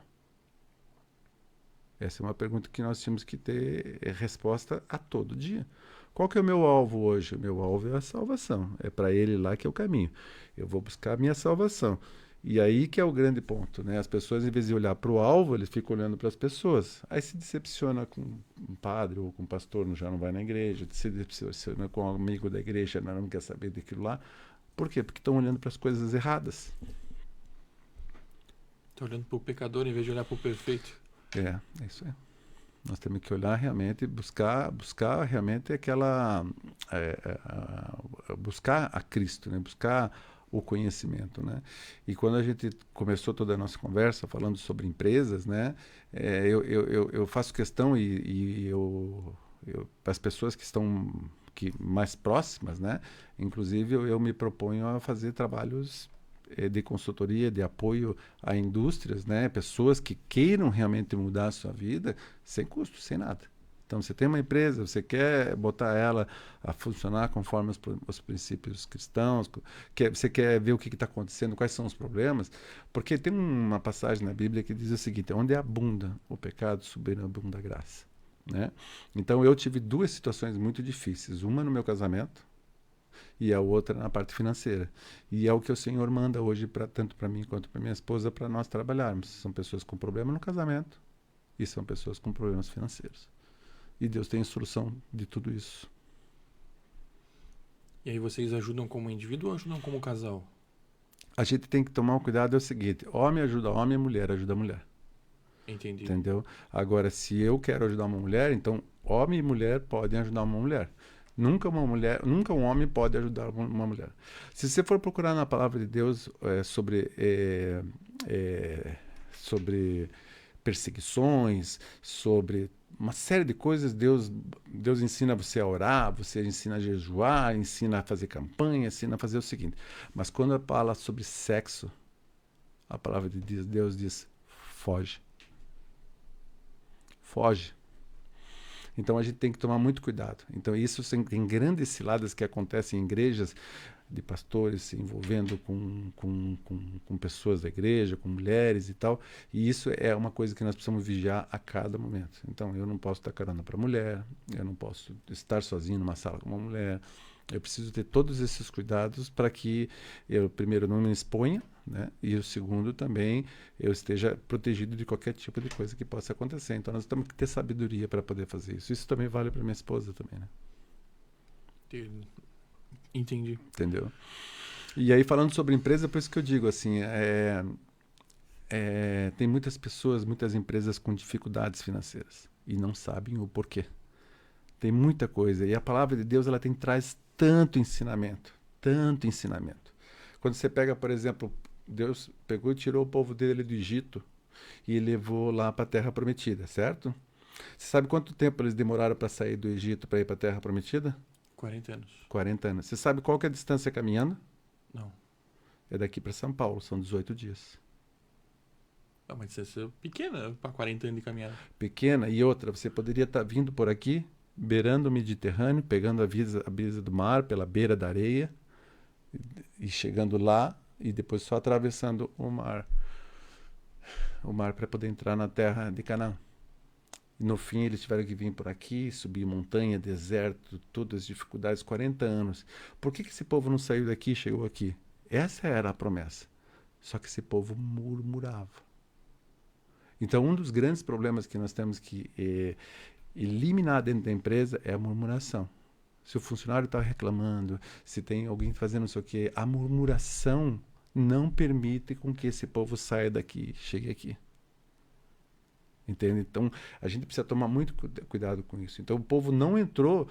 Essa é uma pergunta que nós temos que ter resposta a todo dia. Qual que é o meu alvo hoje? O meu alvo é a salvação. É para ele lá que é o caminho. Eu vou buscar a minha salvação. E aí que é o grande ponto, né? As pessoas, em vez de olhar para o alvo, eles ficam olhando para as pessoas. Aí se decepciona com um padre ou com um pastor, já não vai na igreja. Se decepciona com um amigo da igreja, não quer saber daquilo lá. Por quê? Porque estão olhando para as coisas erradas. Estão olhando para o pecador em vez de olhar para o perfeito. É isso aí. Nós temos que olhar realmente, buscar realmente aquela... buscar a Cristo, né? Buscar o conhecimento, né? E quando a gente começou toda a nossa conversa falando sobre empresas, né? Eu faço questão para as pessoas que estão mais próximas, né? Inclusive eu me proponho a fazer trabalhos de consultoria, de apoio a indústrias, né? Pessoas que queiram realmente mudar a sua vida sem custo, sem nada. Então, você tem uma empresa, você quer botar ela a funcionar conforme os princípios cristãos, você quer ver o que está acontecendo, quais são os problemas, porque tem uma passagem na Bíblia que diz o seguinte, onde abunda o pecado, sobreabunda a graça. Né? Então, eu tive duas situações muito difíceis, uma no meu casamento e a outra na parte financeira. E é o que o Senhor manda hoje, tanto para mim quanto para minha esposa, para nós trabalharmos. São pessoas com problema no casamento e são pessoas com problemas financeiros. E Deus tem instrução de tudo isso. E aí vocês ajudam como indivíduo ou ajudam como casal? A gente tem que tomar um cuidado, é o seguinte, homem ajuda homem, mulher ajuda mulher. Entendi. Entendeu? Agora, se eu quero ajudar uma mulher, então homem e mulher podem ajudar uma mulher. Nunca um homem pode ajudar uma mulher. Se você for procurar na palavra de Deus sobre perseguições, sobre uma série de coisas, Deus ensina você a orar, você ensina a jejuar, ensina a fazer campanha, ensina a fazer o seguinte. Mas quando fala sobre sexo, a palavra de Deus diz, foge. Foge. Então a gente tem que tomar muito cuidado. Então isso tem grandes ciladas que acontecem em igrejas de pastores se envolvendo com pessoas da igreja, com mulheres e tal. E isso é uma coisa que nós precisamos vigiar a cada momento. Então eu não posso dar carona para mulher, eu não posso estar sozinho numa sala com uma mulher. Eu preciso ter todos esses cuidados para que eu, primeiro, não me exponha, né? E o segundo, também, eu esteja protegido de qualquer tipo de coisa que possa acontecer. Então, nós temos que ter sabedoria para poder fazer isso. Isso também vale para minha esposa também, né? Entendi. Entendeu? E aí, falando sobre empresa, por isso que eu digo, assim, tem muitas pessoas, muitas empresas com dificuldades financeiras e não sabem o porquê. Tem muita coisa. E a palavra de Deus, ela traz tanto ensinamento. Quando você pega, por exemplo, Deus pegou e tirou o povo dele do Egito e levou lá para a Terra Prometida, certo? Você sabe quanto tempo eles demoraram para sair do Egito para ir para a Terra Prometida? 40 anos. 40 anos. Você sabe qual que é a distância caminhando? Não. É daqui para São Paulo, são 18 dias. Não, mas isso é pequena para 40 anos de caminhada. Pequena, e outra, você poderia estar vindo por aqui beirando o Mediterrâneo, pegando a brisa do mar pela beira da areia e chegando lá e depois só atravessando o mar para poder entrar na terra de Canaã. E no fim eles tiveram que vir por aqui, subir montanha, deserto, todas as dificuldades, 40 anos. Por que esse povo não saiu daqui e chegou aqui? Essa era a promessa. Só que esse povo murmurava. Então um dos grandes problemas que nós temos que eliminar dentro da empresa é a murmuração. Se o funcionário está reclamando, se tem alguém fazendo não sei o quê, a murmuração não permite com que esse povo saia daqui, chegue aqui. Entende? Então, a gente precisa tomar muito cuidado com isso. Então, o povo não entrou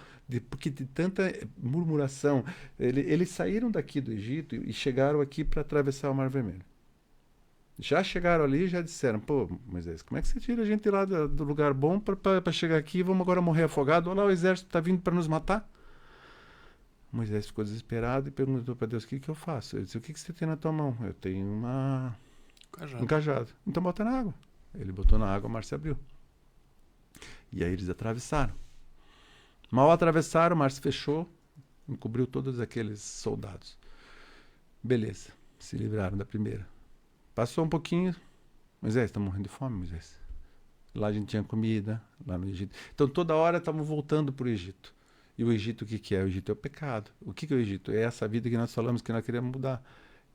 porque de tanta murmuração. Eles saíram daqui do Egito e chegaram aqui para atravessar o Mar Vermelho. Já chegaram ali e já disseram, pô, Moisés, como é que você tira a gente lá do lugar bom para chegar aqui e vamos agora morrer afogado? Olha lá, o exército está vindo para nos matar. Moisés ficou desesperado e perguntou para Deus, o que eu faço? Ele disse, o que você tem na tua mão? Eu tenho um cajado. Então bota na água. Ele botou na água, o mar se abriu. E aí eles atravessaram. Mal atravessaram, o mar se fechou, encobriu todos aqueles soldados. Beleza, se livraram da primeira. Passou um pouquinho, Moisés, está morrendo de fome, Moisés. Lá a gente tinha comida, lá no Egito. Então toda hora estavam voltando para o Egito. E o Egito o que é? O Egito é o pecado. O que é o Egito? É essa vida que nós falamos que nós queremos mudar.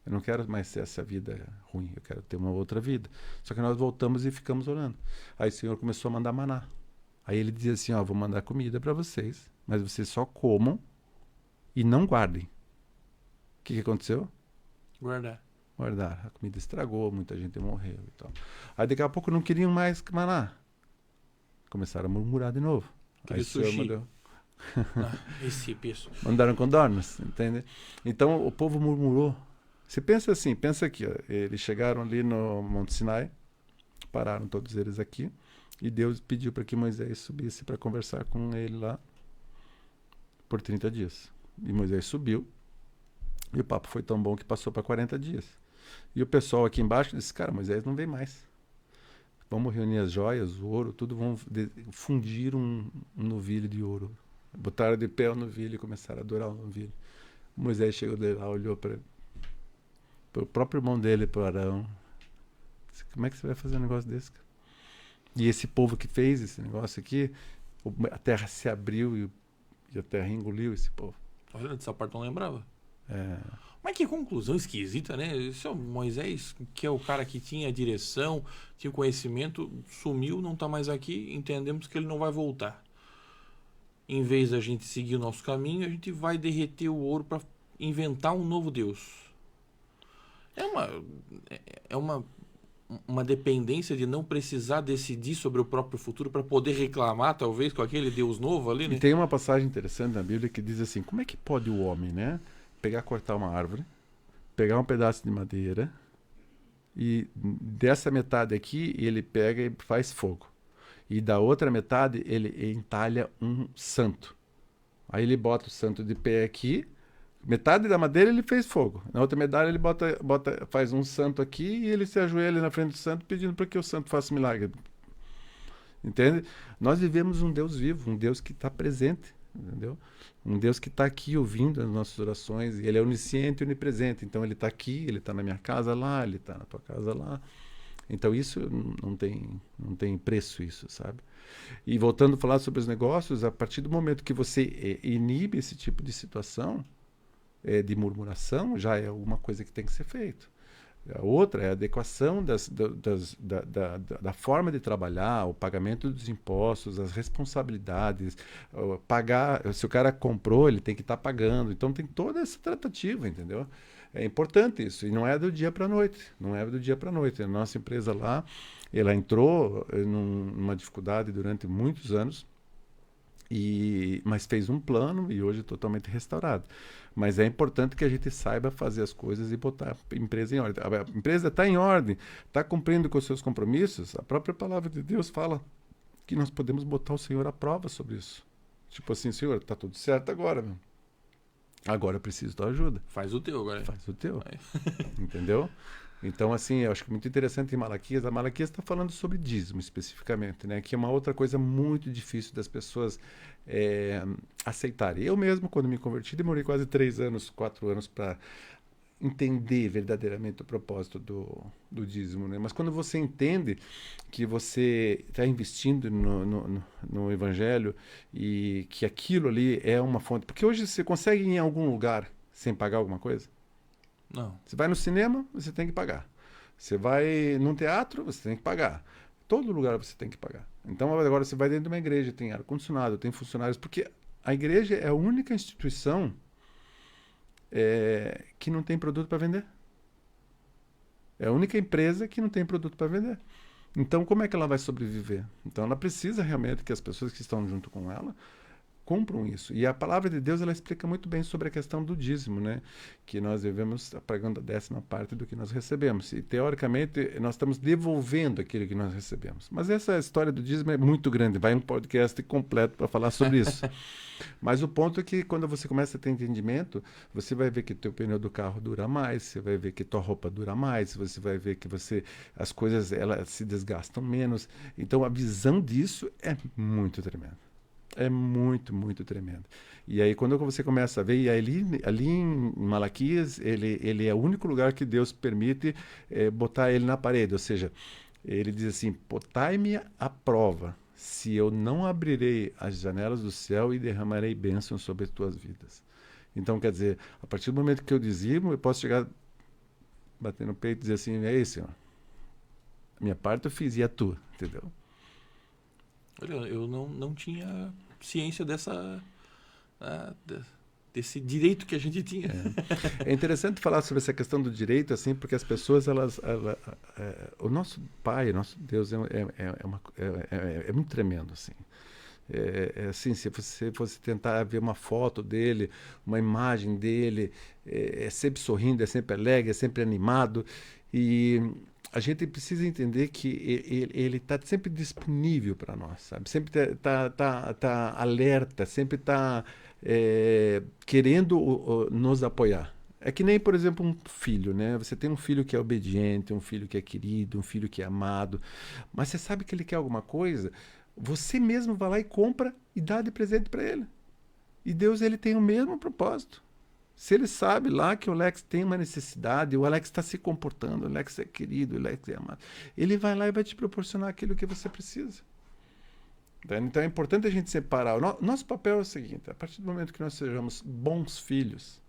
Eu não quero mais ter essa vida ruim, eu quero ter uma outra vida. Só que nós voltamos e ficamos orando. Aí o Senhor começou a mandar maná. Aí ele dizia assim, ó, vou mandar comida para vocês, mas vocês só comam e não guardem. O que aconteceu? Guardar. A comida estragou, muita gente morreu e tal. Aí daqui a pouco não queriam mais maná. Começaram a murmurar de novo. Aí o Senhor mandou... Mandaram condornos, entende? Então o povo murmurou. Você pensa assim, pensa aqui, ó, eles chegaram ali no Monte Sinai, pararam todos eles aqui, e Deus pediu para que Moisés subisse para conversar com ele lá por 30 dias. E Moisés subiu, e o papo foi tão bom que passou para 40 dias. E o pessoal aqui embaixo disse, cara, Moisés não vem mais. Vamos reunir as joias, o ouro, tudo, vamos fundir um novilho de ouro. Botaram de pé o novilho e começaram a adorar o novilho. Moisés chegou lá, olhou para o próprio irmão dele, para Arão. Disse, como é que você vai fazer um negócio desse, cara? E esse povo que fez esse negócio aqui, a terra se abriu e a terra engoliu esse povo. Olha, dessa parte não lembrava. É. Mas que conclusão esquisita, né? Esse é o Moisés, que é o cara que tinha a direção, tinha o conhecimento, sumiu, não está mais aqui, entendemos que ele não vai voltar. Em vez da gente seguir o nosso caminho, a gente vai derreter o ouro para inventar um novo Deus. É uma dependência de não precisar decidir sobre o próprio futuro para poder reclamar, talvez, com aquele Deus novo ali, né? E tem uma passagem interessante na Bíblia que diz assim, como é que pode o homem, né, cortar uma árvore, pegar um pedaço de madeira e dessa metade aqui ele pega e faz fogo. E da outra metade ele entalha um santo. Aí ele bota o santo de pé aqui, metade da madeira ele fez fogo. Na outra metade ele faz um santo aqui e ele se ajoelha na frente do santo pedindo para que o santo faça um milagre. Entende? Nós vivemos um Deus vivo, um Deus que está presente, entendeu? Um Deus que está aqui ouvindo as nossas orações. E ele é onisciente e onipresente. Então ele está aqui, ele está na minha casa lá, ele está na tua casa lá. Então isso não tem preço, isso, sabe? E voltando a falar sobre os negócios, a partir do momento que você inibe esse tipo de situação, de murmuração, já é alguma coisa que tem que ser feito. A outra é a adequação da forma de trabalhar, o pagamento dos impostos, as responsabilidades, pagar, se o cara comprou, ele tem que estar pagando. Então tem toda essa tratativa, entendeu? É importante isso, e não é do dia para a noite, A nossa empresa lá, ela entrou numa dificuldade durante muitos anos, mas fez um plano e hoje é totalmente restaurado. Mas é importante que a gente saiba fazer as coisas e botar a empresa em ordem. A empresa está em ordem, está cumprindo com os seus compromissos. A própria palavra de Deus fala que nós podemos botar o Senhor à prova sobre isso. Tipo assim, Senhor, está tudo certo agora, meu. Agora eu preciso da tua ajuda. Faz o teu agora. Faz o teu. Entendeu? Então, assim, eu acho que muito interessante em Malaquias. A Malaquias está falando sobre dízimo especificamente, né? Que é uma outra coisa muito difícil das pessoas aceitarem. Eu mesmo, quando me converti, demorei quase 3 anos, 4 anos para entender verdadeiramente o propósito do dízimo, né? Mas quando você entende que você está investindo no Evangelho e que aquilo ali é uma fonte... Porque hoje você consegue ir em algum lugar sem pagar alguma coisa? Não. Você vai no cinema, você tem que pagar. Você vai num teatro, você tem que pagar. Todo lugar você tem que pagar. Então agora você vai dentro de uma igreja, tem ar-condicionado, tem funcionários, porque a igreja é a única instituição que não tem produto para vender. É a única empresa que não tem produto para vender. Então como é que ela vai sobreviver? Então ela precisa realmente que as pessoas que estão junto com ela cumpram isso. E a palavra de Deus, ela explica muito bem sobre a questão do dízimo, né? Que nós devemos estar pagando a 10ª parte do que nós recebemos. E, teoricamente, nós estamos devolvendo aquilo que nós recebemos. Mas essa história do dízimo é muito grande. Vai um podcast completo para falar sobre isso. Mas o ponto é que, quando você começa a ter entendimento, você vai ver que teu pneu do carro dura mais, você vai ver que tua roupa dura mais, você vai ver que as coisas elas se desgastam menos. Então, a visão disso é muito tremenda. É muito, muito tremendo. E aí, quando você começa a ver, e ali em Malaquias, ele é o único lugar que Deus permite botar ele na parede. Ou seja, ele diz assim: botai-me à prova, se eu não abrirei as janelas do céu e derramarei bênçãos sobre as tuas vidas. Então, quer dizer, a partir do momento que eu dizimo, eu posso chegar, bater no peito e dizer assim: é isso, Senhor. A minha parte eu fiz, e a tua, entendeu? Olha, eu não tinha ciência desse direito que a gente tinha. É interessante falar sobre essa questão do direito, assim, porque as pessoas, o nosso Pai, o nosso Deus é muito tremendo, assim. Assim, se você fosse tentar ver uma foto dele, uma imagem dele, é sempre sorrindo, é sempre alegre, é sempre animado, e a gente precisa entender que ele está sempre disponível para nós, sabe? Sempre tá alerta, sempre está querendo nos apoiar. É que nem, por exemplo, um filho, né? Você tem um filho que é obediente, um filho que é querido, um filho que é amado, mas você sabe que ele quer alguma coisa, você mesmo vai lá e compra e dá de presente para ele. E Deus, ele tem o mesmo propósito. Se ele sabe lá que o Alex tem uma necessidade, o Alex está se comportando, o Alex é querido, o Alex é amado, ele vai lá e vai te proporcionar aquilo que você precisa. Então é importante a gente separar. Nosso papel é o seguinte: a partir do momento que nós sejamos bons filhos,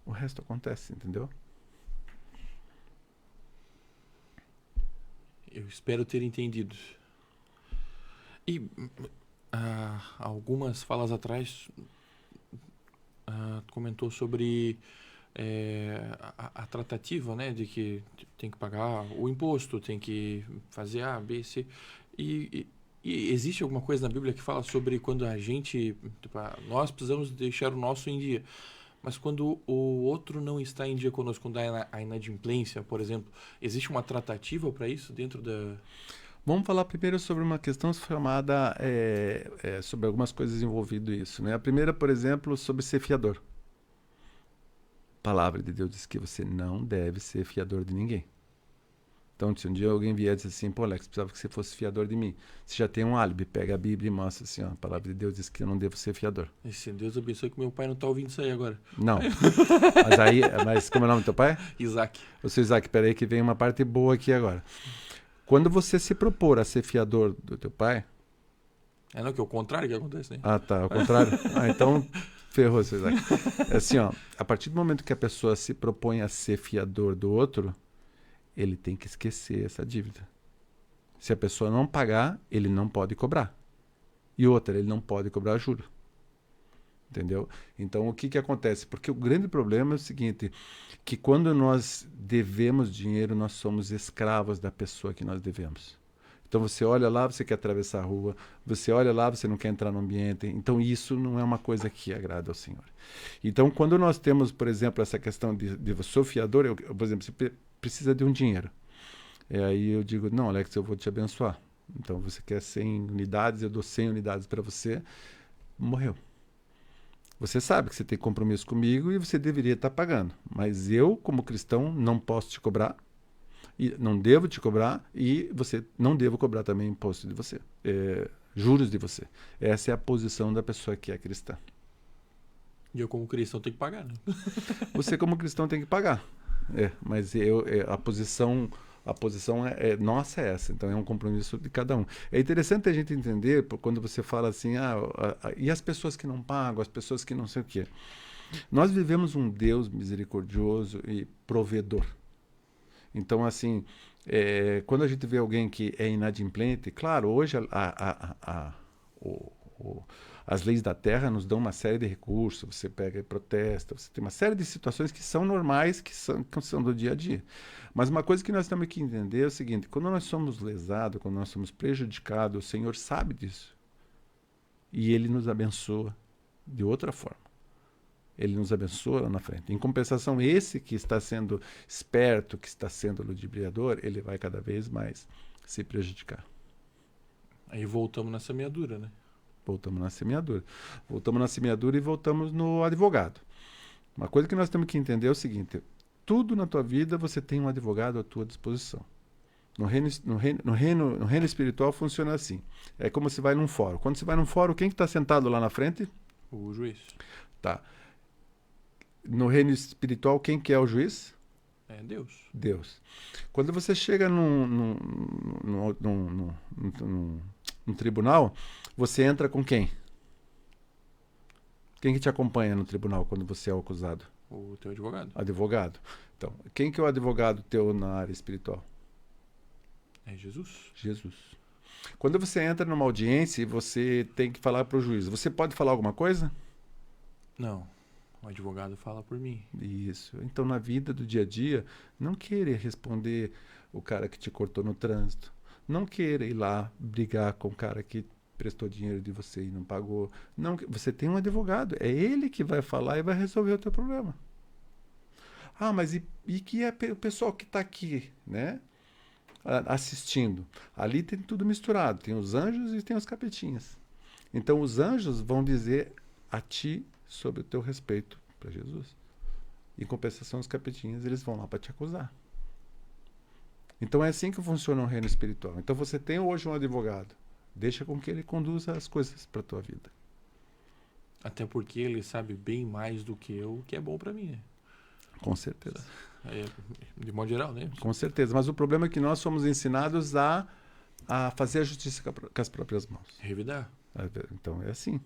o resto acontece, entendeu? Eu espero ter entendido. E algumas falas atrás, tu comentou sobre a tratativa, né, de que tem que pagar o imposto, tem que fazer A, B, C. E existe alguma coisa na Bíblia que fala sobre quando a gente, tipo, nós precisamos deixar o nosso em dia, mas quando o outro não está em dia conosco, quando há a inadimplência, por exemplo, existe uma tratativa para isso dentro da... Vamos falar primeiro sobre uma questão chamada, sobre algumas coisas envolvidas nisso, né? A primeira, por exemplo, sobre ser fiador. A palavra de Deus diz que você não deve ser fiador de ninguém. Então, se um dia alguém vier e dizer assim: pô, Alex, precisava que você fosse fiador de mim. Você já tem um álibi, pega a Bíblia e mostra assim: ó, a palavra de Deus diz que eu não devo ser fiador. E se Deus abençoe que meu pai não está ouvindo isso aí agora. Não. Mas como é o nome do teu pai? Isaac. O seu Isaac, peraí que vem uma parte boa aqui agora. Quando você se propor a ser fiador do teu pai... Não, que é o contrário que acontece, né? Ah, tá, ao contrário. Então, ferrou, seu Isaac. É assim, ó, a partir do momento que a pessoa se propõe a ser fiador do outro, ele tem que esquecer essa dívida. Se a pessoa não pagar, ele não pode cobrar. E outra, ele não pode cobrar juro. Entendeu? Então, o que acontece? Porque o grande problema é o seguinte, que quando nós devemos dinheiro, nós somos escravos da pessoa que nós devemos. Então, você olha lá, você quer atravessar a rua, você olha lá, você não quer entrar no ambiente. Então, isso não é uma coisa que agrada ao Senhor. Então, quando nós temos, por exemplo, essa questão de sou fiador, por exemplo, você precisa de um dinheiro. E aí eu digo: não, Alex, eu vou te abençoar. Então, você quer 100 unidades, eu dou 100 unidades para você. Morreu. Você sabe que você tem compromisso comigo e você deveria estar pagando. Mas eu, como cristão, não posso te cobrar E não devo te cobrar e você não devo cobrar também imposto de você, juros de você. Essa é a posição da pessoa que é cristã. E eu, como cristão, tenho que pagar, né? Você, como cristão, tem que pagar. Mas a posição nossa é essa. Então, é um compromisso de cada um. É interessante a gente entender, quando você fala assim, e as pessoas que não pagam, as pessoas que não sei o quê. Nós vivemos um Deus misericordioso e provedor. Então, assim, quando a gente vê alguém que é inadimplente, claro, hoje as leis da terra nos dão uma série de recursos, você pega e protesta, você tem uma série de situações que são normais, que são do dia a dia. Mas uma coisa que nós temos que entender é o seguinte, quando nós somos lesados, quando nós somos prejudicados, o Senhor sabe disso. E Ele nos abençoa de outra forma. Ele nos abençoa lá na frente. Em compensação, esse que está sendo esperto, que está sendo ludibriador, ele vai cada vez mais se prejudicar. Aí voltamos na semeadura, né? Voltamos na semeadura. Voltamos na semeadura e voltamos no advogado. Uma coisa que nós temos que entender é o seguinte, tudo na tua vida você tem um advogado à tua disposição. No reino espiritual funciona assim. É como se vai num fórum. Quando você vai num fórum, quem que está sentado lá na frente? O juiz. Tá. No reino espiritual, quem que é o juiz? É Deus. Deus. Quando você chega num tribunal, você entra com quem? Quem que te acompanha no tribunal quando você é o acusado? O teu advogado. Advogado. Então, quem que é o advogado teu na área espiritual? É Jesus. Jesus. Quando você entra numa audiência, você tem que falar para o juiz. Você pode falar alguma coisa? Não. O advogado fala por mim. Isso. Então, na vida do dia a dia, não queira responder o cara que te cortou no trânsito. Não queira ir lá brigar com o cara que prestou dinheiro de você e não pagou. Não, você tem um advogado. É ele que vai falar e vai resolver o teu problema. Ah, mas e que é o pessoal que está aqui, né? Assistindo? Ali tem tudo misturado. Tem os anjos e tem os capetinhas. Então, os anjos vão dizer a ti sobre o teu respeito para Jesus. Em compensação, os capetinhas, eles vão lá para te acusar. Então é assim que funciona o reino espiritual. Então você tem hoje um advogado. Deixa com que ele conduza as coisas para a tua vida. Até porque ele sabe bem mais do que eu o que é bom para mim, né? Com certeza. De modo geral, né? Com certeza. Mas o problema é que nós somos ensinados a fazer a justiça com as próprias mãos. Revidar. Então é assim.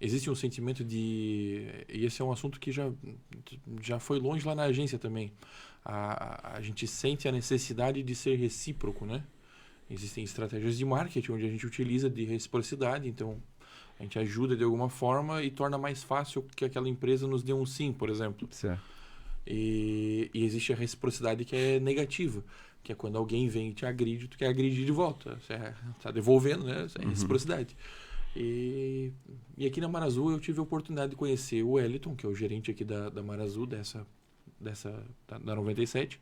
Existe um sentimento de... E esse é um assunto que já foi longe lá na agência também. A gente sente a necessidade de ser recíproco, né? Existem estratégias de marketing onde a gente utiliza de reciprocidade. Então, a gente ajuda de alguma forma e torna mais fácil que aquela empresa nos dê um sim, por exemplo. Certo. E existe a reciprocidade que é negativa. Que é quando alguém vem e te agride, tu quer agredir de volta. Você está devolvendo, né? Essa é reciprocidade. E aqui na Marazul eu tive a oportunidade de conhecer o Wellington, que é o gerente aqui da Marazul, da 97.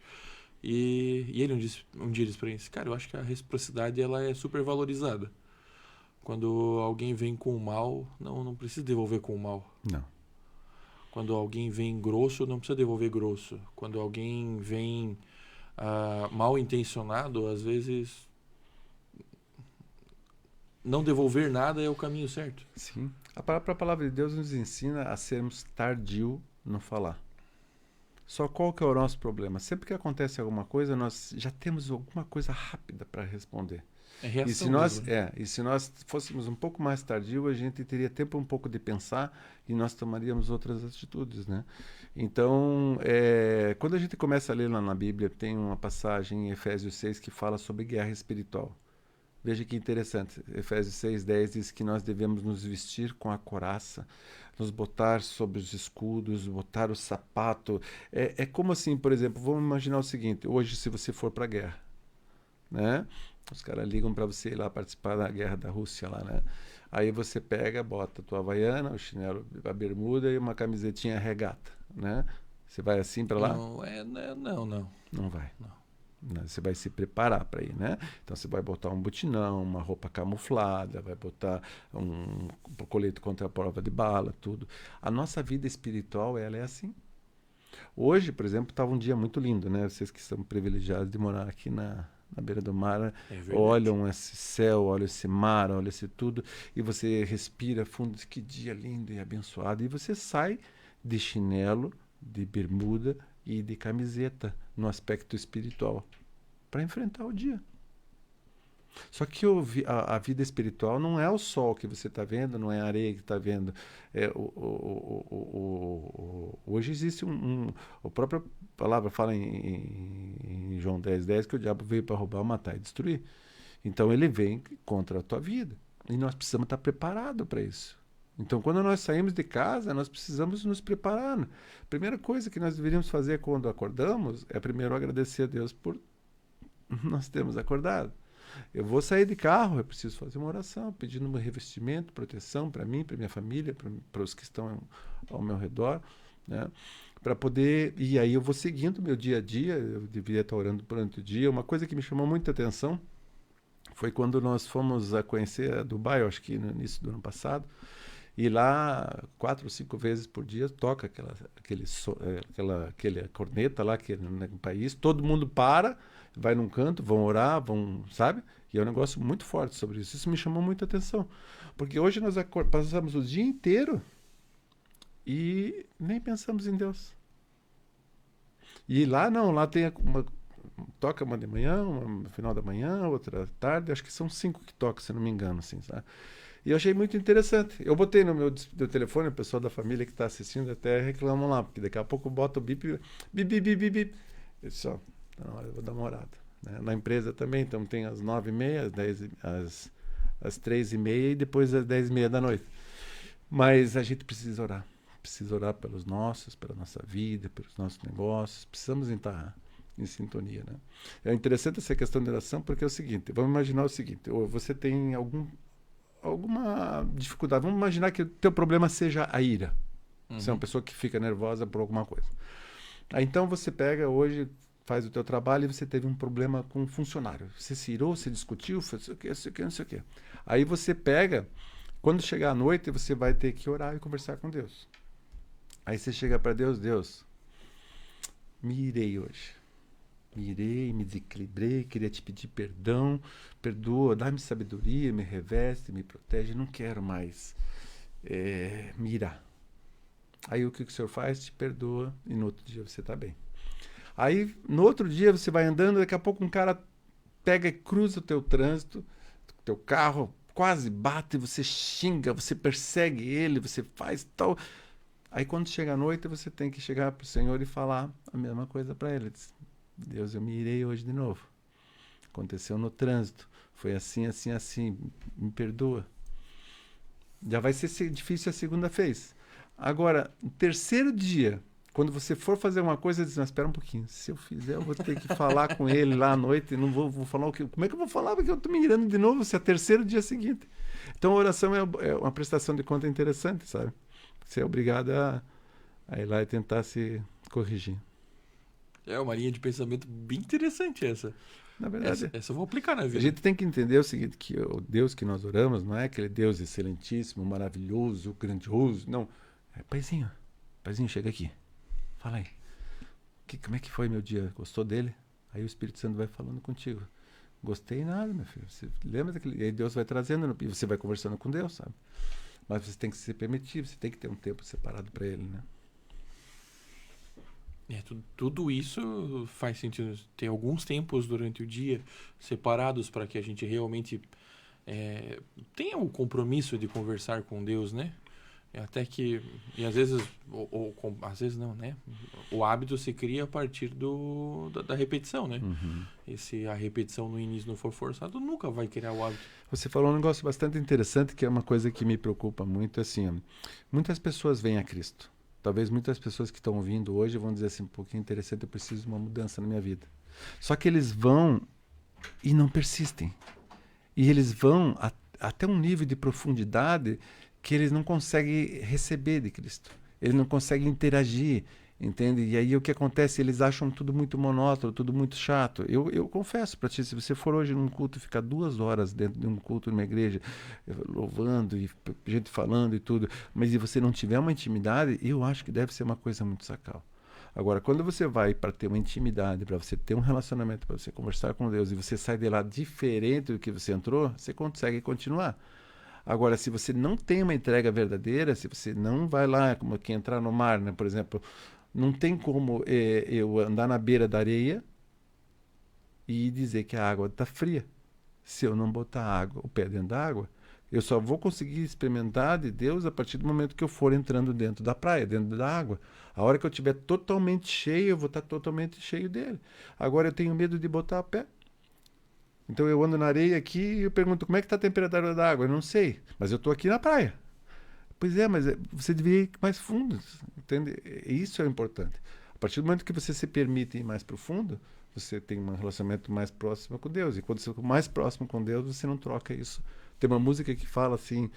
E ele um dia disse pra mim, cara, eu acho que a reciprocidade ela é super valorizada. Quando alguém vem com o mal, não precisa devolver com o mal. Não. Quando alguém vem grosso, não precisa devolver grosso. Quando alguém vem mal intencionado, às vezes não devolver nada é o caminho certo. Sim. A própria palavra de Deus nos ensina a sermos tardio no falar. Só qual que é o nosso problema? Sempre que acontece alguma coisa, nós já temos alguma coisa rápida para responder. É reação. E se nós fôssemos um pouco mais tardio, a gente teria tempo um pouco de pensar e nós tomaríamos outras atitudes, né? Então, quando a gente começa a ler lá na Bíblia, tem uma passagem em Efésios 6 que fala sobre guerra espiritual. Veja que interessante. Efésios 6:10 diz que nós devemos nos vestir com a couraça, nos botar sobre os escudos, botar o sapato. É como assim, por exemplo, vamos imaginar o seguinte, hoje se você for para a guerra, né? Os caras ligam para você ir lá participar da guerra da Rússia lá, né? Aí você pega, bota a tua havaiana, o chinelo, a bermuda e uma camisetinha regata, né? Você vai assim para lá? Não. Não vai. Não. Você vai se preparar para ir, né? Então você vai botar um botinão, uma roupa camuflada, vai botar um colete contra a prova de bala, tudo. A nossa vida espiritual, ela é assim. Hoje, por exemplo, estava um dia muito lindo, né? Vocês que são privilegiados de morar aqui na beira do mar, olham esse céu, olham esse mar, olham esse tudo, e você respira fundo, diz, que dia lindo e abençoado, e você sai de chinelo, de bermuda e de camiseta no aspecto espiritual para enfrentar o dia. Só que a vida espiritual não é o sol que você está vendo, não é a areia que está vendo. Hoje existe a própria palavra fala em João 10:10 que o diabo veio para roubar, matar e destruir. Então ele vem contra a tua vida. E nós precisamos estar preparados para isso. Então, quando nós saímos de casa, nós precisamos nos preparar. A primeira coisa que nós deveríamos fazer quando acordamos é primeiro agradecer a Deus por nós termos acordado. Eu vou sair de carro, eu preciso fazer uma oração, pedindo um revestimento, proteção para mim, para minha família, para os que estão ao meu redor, né? Para poder... E aí eu vou seguindo meu dia a dia, eu deveria estar orando durante o dia. Uma coisa que me chamou muita atenção foi quando nós fomos a conhecer a Dubai, eu acho que no início do ano passado, e lá 4 ou 5 vezes por dia toca aquela corneta lá que no país, todo mundo para, vai num canto, vão orar, sabe? E é um negócio muito forte sobre isso. Isso me chamou muita atenção. Porque hoje nós passamos o dia inteiro e nem pensamos em Deus. E lá não, lá tem toca uma de manhã, uma no final da manhã, outra à tarde, acho que são 5 que tocam, se não me engano, assim, sabe? E eu achei muito interessante. Eu botei no meu telefone, o pessoal da família que está assistindo até reclamam lá, porque daqui a pouco bota o bip, bip, bip, bip, bip. Eu disse, ó, eu vou dar uma olhada. Né? Na empresa também, então tem às 9h30, às 3h30 e depois às 10h30 da noite. Mas a gente precisa orar. Precisa orar pelos nossos, pela nossa vida, pelos nossos negócios. Precisamos estar em sintonia. Né? É interessante essa questão de oração, porque é o seguinte, vamos imaginar o seguinte, você tem alguma dificuldade, vamos imaginar que o teu problema seja a ira. Você é uma pessoa que fica nervosa por alguma coisa. Aí então você pega hoje, faz o teu trabalho e você teve um problema com um funcionário. Você se irou, você discutiu, fez não sei o que. Aí você pega, quando chegar à noite, você vai ter que orar e conversar com Deus. Aí você chega para Deus, me irei hoje. Me irei, me desequilibrei, queria te pedir perdão, perdoa, dá-me sabedoria, me reveste, me protege, não quero mais me irar. Aí o que o Senhor faz? Te perdoa e no outro dia você está bem. Aí no outro dia você vai andando, daqui a pouco um cara pega e cruza o teu trânsito, teu carro quase bate, você xinga, você persegue ele, você faz tal. Aí quando chega a noite você tem que chegar para o Senhor e falar a mesma coisa para ele. Deus, eu me irei hoje de novo. Aconteceu no trânsito. Foi assim, assim, assim. Me perdoa. Já vai ser difícil a segunda vez. Agora, no terceiro dia, quando você for fazer uma coisa, diz, mas espera um pouquinho. Se eu fizer, eu vou ter que falar com ele lá à noite. Não vou falar o que. Como é que eu vou falar? Porque eu estou me irando de novo. Se é o terceiro dia seguinte. Então, a oração é uma prestação de conta interessante, sabe? Você é obrigado a ir lá e tentar se corrigir. É uma linha de pensamento bem interessante essa. Na verdade, essa eu vou aplicar na vida. A gente tem que entender o seguinte, que o Deus que nós oramos não é aquele Deus excelentíssimo, maravilhoso, grandioso. Não. É paizinho. Paizinho, chega aqui. Fala aí. Como é que foi meu dia? Gostou dele? Aí o Espírito Santo vai falando contigo. Gostei nada, meu filho. Você lembra daquele... E aí Deus vai trazendo, e você vai conversando com Deus, sabe? Mas você tem que se permitir, você tem que ter um tempo separado para ele, né? Tudo isso faz sentido. Tem alguns tempos durante o dia separados para que a gente realmente tenha o compromisso de conversar com Deus, né? Até que... E às vezes... às vezes não, né? O hábito se cria a partir da repetição, né? Uhum. E se a repetição no início não for forçada, nunca vai criar o hábito. Você falou um negócio bastante interessante, que é uma coisa que me preocupa muito, assim, muitas pessoas vêm a Cristo. Talvez muitas pessoas que estão ouvindo hoje vão dizer assim, um pouquinho interessante, eu preciso de uma mudança na minha vida. Só que eles vão e não persistem. E eles vão até um nível de profundidade que eles não conseguem receber de Cristo. Eles não conseguem interagir, entende? E aí o que acontece? Eles acham tudo muito monótono, tudo muito chato. Eu confesso para ti, se você for hoje num culto e ficar 2 horas dentro de um culto numa igreja, louvando e gente falando e tudo, mas se você não tiver uma intimidade, eu acho que deve ser uma coisa muito sacal. Agora, quando você vai para ter uma intimidade, para você ter um relacionamento, para você conversar com Deus, e você sai de lá diferente do que você entrou, você consegue continuar. Agora, se você não tem uma entrega verdadeira, se você não vai lá, como que entrar no mar, né, por exemplo, não tem como eu andar na beira da areia e dizer que a água está fria. Se eu não botar água, o pé dentro da água, eu só vou conseguir experimentar de Deus a partir do momento que eu for entrando dentro da praia, dentro da água. A hora que eu estiver totalmente cheio, eu vou estar totalmente cheio dele. Agora eu tenho medo de botar o pé. Então eu ando na areia aqui e eu pergunto como é que está a temperatura da água. Eu não sei, mas eu estou aqui na praia. Pois é, mas você deveria ir mais fundo, entende? Isso é importante. A partir do momento que você se permite ir mais profundo, você tem um relacionamento mais próximo com Deus. E quando você está mais próximo com Deus, você não troca isso. Tem uma música que fala assim,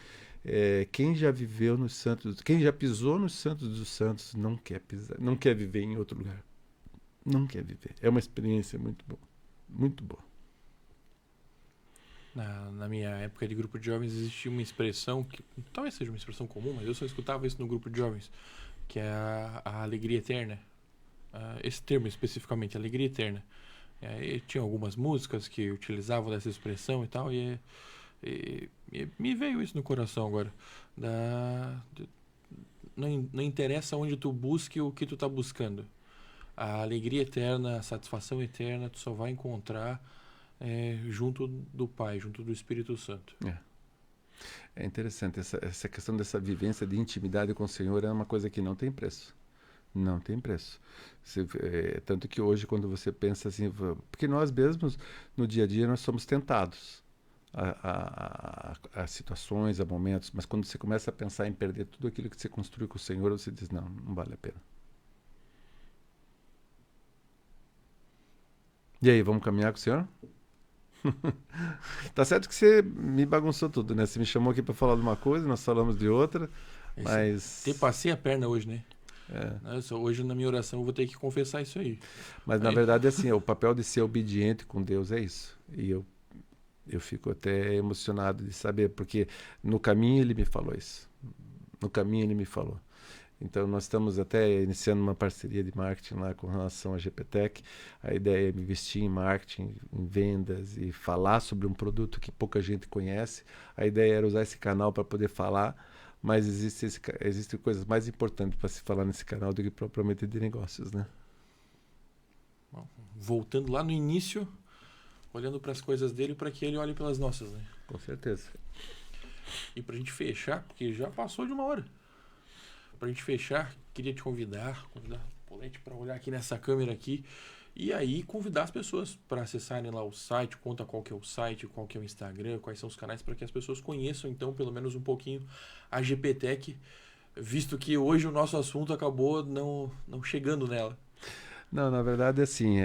quem já viveu nos santos, quem já pisou nos santos dos santos não quer pisar, não quer viver em outro lugar. Não quer viver. É uma experiência muito boa. Muito boa. Na minha época de grupo de jovens existia uma expressão que talvez seja uma expressão comum, mas eu só escutava isso no grupo de jovens, que é a alegria eterna. Esse termo especificamente, alegria eterna. E tinha algumas músicas que utilizavam dessa expressão e tal, e me veio isso no coração agora. Não interessa onde tu busque o que tu tá buscando. A alegria eterna, a satisfação eterna, tu só vai encontrar junto do Pai, junto do Espírito Santo. É interessante, essa questão dessa vivência de intimidade com o Senhor é uma coisa que não tem preço. Não tem preço. Tanto que hoje, quando você pensa assim, porque nós mesmos, no dia a dia, nós somos tentados a situações, a momentos, mas quando você começa a pensar em perder tudo aquilo que você construiu com o Senhor, você diz, não vale a pena. E aí, vamos caminhar com o Senhor? Tá certo que você me bagunçou tudo, né? Você me chamou aqui para falar de uma coisa, nós falamos de outra, mas... Te passei a perna hoje, né? Hoje na minha oração eu vou ter que confessar isso aí. Mas na verdade, assim, o papel de ser obediente com Deus é isso. E eu fico até emocionado de saber, porque no caminho ele me falou isso. No caminho ele me falou. Então nós estamos até iniciando uma parceria de marketing lá com relação à GPTech. A ideia é investir em marketing, em vendas e falar sobre um produto que pouca gente conhece. A ideia era usar esse canal para poder falar, mas existem coisas mais importantes para se falar nesse canal do que propriamente de negócios, né? Bom, voltando lá no início, olhando para as coisas dele para que ele olhe pelas nossas, né? Com certeza. E para a gente fechar, porque já passou de 1 hora. Pra gente fechar, queria te convidar o Paulette para olhar aqui nessa câmera aqui e aí convidar as pessoas para acessarem lá o site, conta qual que é o site, qual que é o Instagram, quais são os canais para que as pessoas conheçam então pelo menos um pouquinho a GPTech, visto que hoje o nosso assunto acabou não chegando nela. Não, na verdade assim,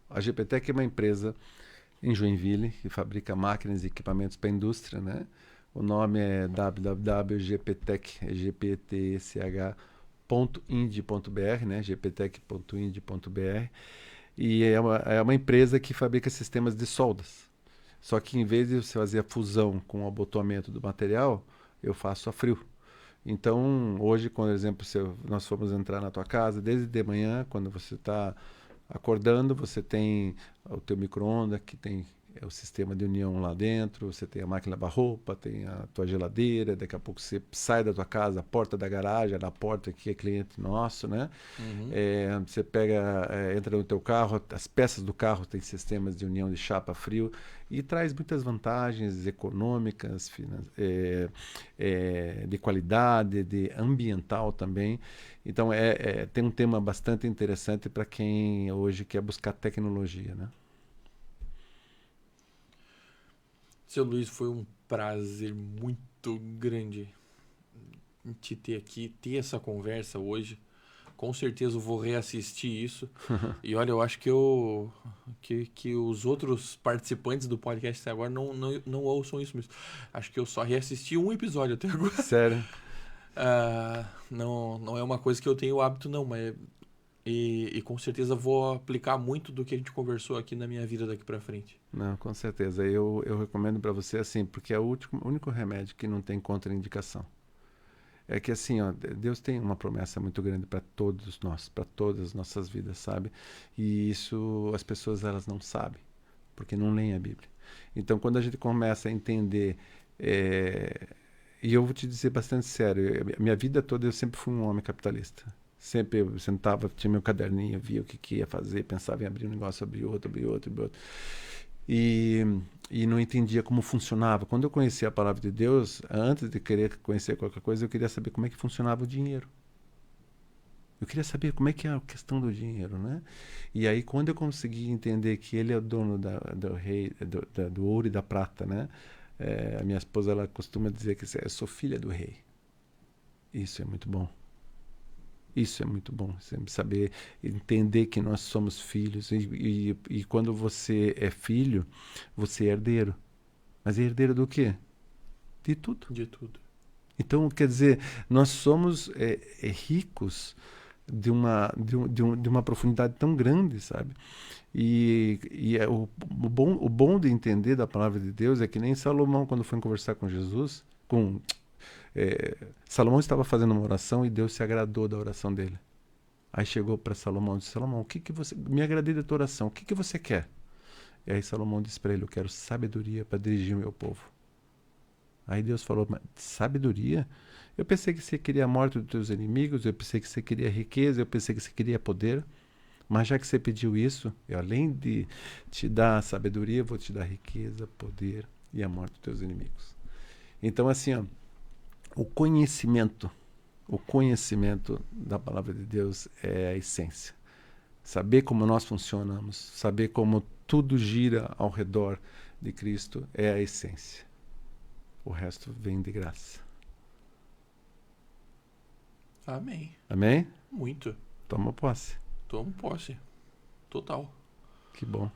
a GPTech é uma empresa em Joinville que fabrica máquinas e equipamentos para a indústria, né? O nome é www.gptech.ind.br, né? gptech.ind.br, e é uma empresa que fabrica sistemas de soldas. Só que em vez de você fazer a fusão com o abotoamento do material, eu faço a frio. Então, hoje, por exemplo, se nós formos entrar na tua casa, desde de manhã, quando você está acordando, você tem o teu micro-ondas, que tem o sistema de união lá dentro, você tem a máquina de lavar roupa, tem a tua geladeira, daqui a pouco você sai da tua casa, a porta da garagem, na porta que é cliente nosso, né? Uhum. Você entra no teu carro, as peças do carro têm sistemas de união de chapa frio e traz muitas vantagens econômicas, de qualidade, de ambiental também. Então tem um tema bastante interessante para quem hoje quer buscar tecnologia, né? Seu Luiz, foi um prazer muito grande te ter aqui, ter essa conversa hoje. Com certeza eu vou reassistir isso. E olha, eu acho que os outros participantes do podcast até agora não ouçam isso mesmo. Acho que eu só reassisti um episódio até agora. Sério? Não é uma coisa que eu tenho hábito, não, mas... E com certeza vou aplicar muito do que a gente conversou aqui na minha vida daqui pra frente. Não, com certeza. Eu recomendo para você assim, porque é o único remédio que não tem contraindicação. é que assim, ó, Deus tem uma promessa muito grande para todos nós, para todas as nossas vidas, sabe? E isso as pessoas elas não sabem, porque não leem a Bíblia. Então, quando a gente começa a entender, e eu vou te dizer bastante sério, minha vida toda eu sempre fui um homem capitalista. Sempre eu sentava, tinha meu caderninho, via o que ia fazer, pensava em abrir um negócio, abrir outro. E não entendia como funcionava. Quando eu conheci a palavra de Deus, antes de querer conhecer qualquer coisa, eu queria saber como é que funcionava o dinheiro. Eu queria saber como é que é a questão do dinheiro, né? E aí, quando eu consegui entender que ele é o dono do rei, do ouro e da prata, né? A minha esposa, ela costuma dizer que eu sou filha do rei. Isso é muito bom. Isso é muito bom, sempre saber, entender que nós somos filhos. E quando você é filho, você é herdeiro. Mas é herdeiro do quê? De tudo. De tudo. Então, quer dizer, nós somos ricos de uma profundidade tão grande, sabe? O bom de entender da palavra de Deus é que nem Salomão, quando foi conversar com Jesus, Salomão estava fazendo uma oração e Deus se agradou da oração dele. Aí chegou para Salomão e disse: Salomão, me agradei da tua oração, o que você quer? E aí Salomão disse para ele: eu quero sabedoria para dirigir o meu povo. Aí Deus falou: mas sabedoria? Eu pensei que você queria a morte dos teus inimigos, eu pensei que você queria riqueza, eu pensei que você queria poder, mas já que você pediu isso, eu, além de te dar sabedoria, vou te dar riqueza, poder e a morte dos teus inimigos. Então, assim, ó, o conhecimento da palavra de Deus é a essência. Saber como nós funcionamos, saber como tudo gira ao redor de Cristo é a essência. O resto vem de graça. Amém. Amém? Muito. Toma posse. Tomo posse. Total. Que bom.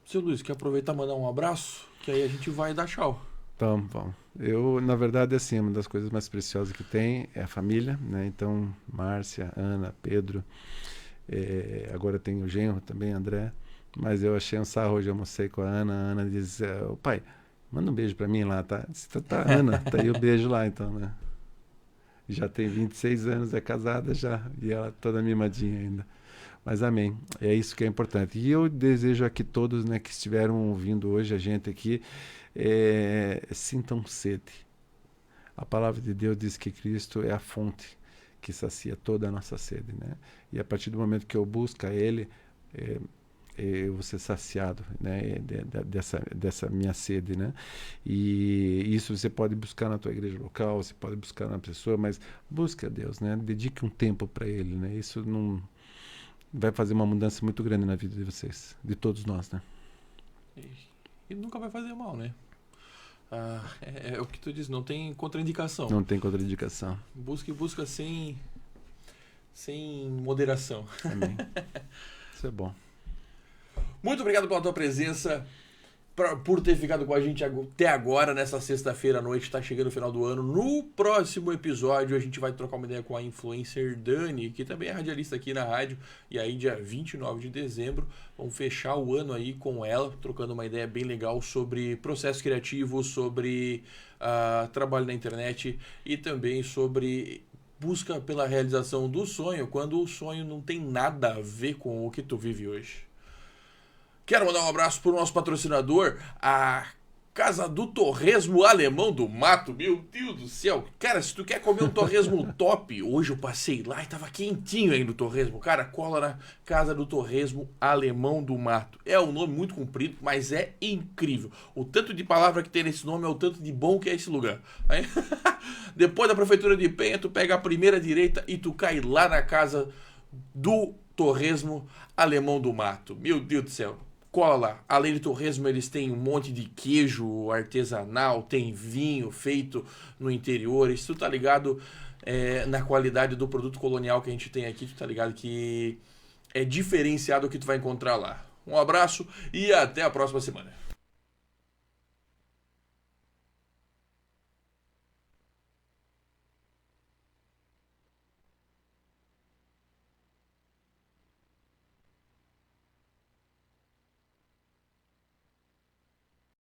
Seu Luiz, quer aproveitar e mandar um abraço? Que aí a gente vai dar tchau. Então, bom. Eu, na verdade, assim, uma das coisas mais preciosas que tem é a família, né? Então, Márcia, Ana, Pedro, agora tem o genro também, André. Mas eu achei um sarro hoje, eu almocei com a Ana diz: ô pai, manda um beijo pra mim lá, tá? Tá, Ana, tá aí o beijo lá, então, né? Já tem 26 anos, é casada já, e ela toda mimadinha ainda. Mas amém, é isso que é importante. E eu desejo a que todos, né, que estiveram ouvindo hoje a gente aqui, sintam sede. A palavra de Deus diz que Cristo é a fonte que sacia toda a nossa sede, né? E a partir do momento que eu busco a Ele, eu vou ser saciado, né, dessa minha sede, né? E isso você pode buscar na tua igreja local, você pode buscar na pessoa, mas busque a Deus, né? Dedique um tempo para Ele, né? Isso não vai fazer uma mudança muito grande na vida de vocês, de todos nós, né? E nunca vai fazer mal, né? É o que tu diz, não tem contraindicação. Não tem contraindicação. Busca sem moderação. Amém. Isso é bom. Muito obrigado pela tua presença, por ter ficado com a gente até agora, nessa sexta-feira à noite, tá chegando o final do ano. No próximo episódio a gente vai trocar uma ideia com a influencer Dani, que também é radialista aqui na rádio, e aí dia 29 de dezembro vamos fechar o ano aí com ela, trocando uma ideia bem legal sobre processo criativo, sobre trabalho na internet e também sobre busca pela realização do sonho, quando o sonho não tem nada a ver com o que tu vive hoje. Quero mandar um abraço para o nosso patrocinador, a Casa do Torresmo Alemão do Mato. Meu Deus do céu. Cara, se tu quer comer um torresmo top, hoje eu passei lá e tava quentinho ainda o torresmo. Cara, cola na Casa do Torresmo Alemão do Mato. É um nome muito comprido, mas é incrível. O tanto de palavra que tem nesse nome é o tanto de bom que é esse lugar. Aí, depois da Prefeitura de Penha, tu pega a primeira direita e tu cai lá na Casa do Torresmo Alemão do Mato. Meu Deus do céu. Cola lá. Além de torresmo, eles têm um monte de queijo artesanal, tem vinho feito no interior. Isso tu tá ligado na qualidade do produto colonial que a gente tem aqui, tu tá ligado que é diferenciado o que tu vai encontrar lá. Um abraço e até a próxima semana.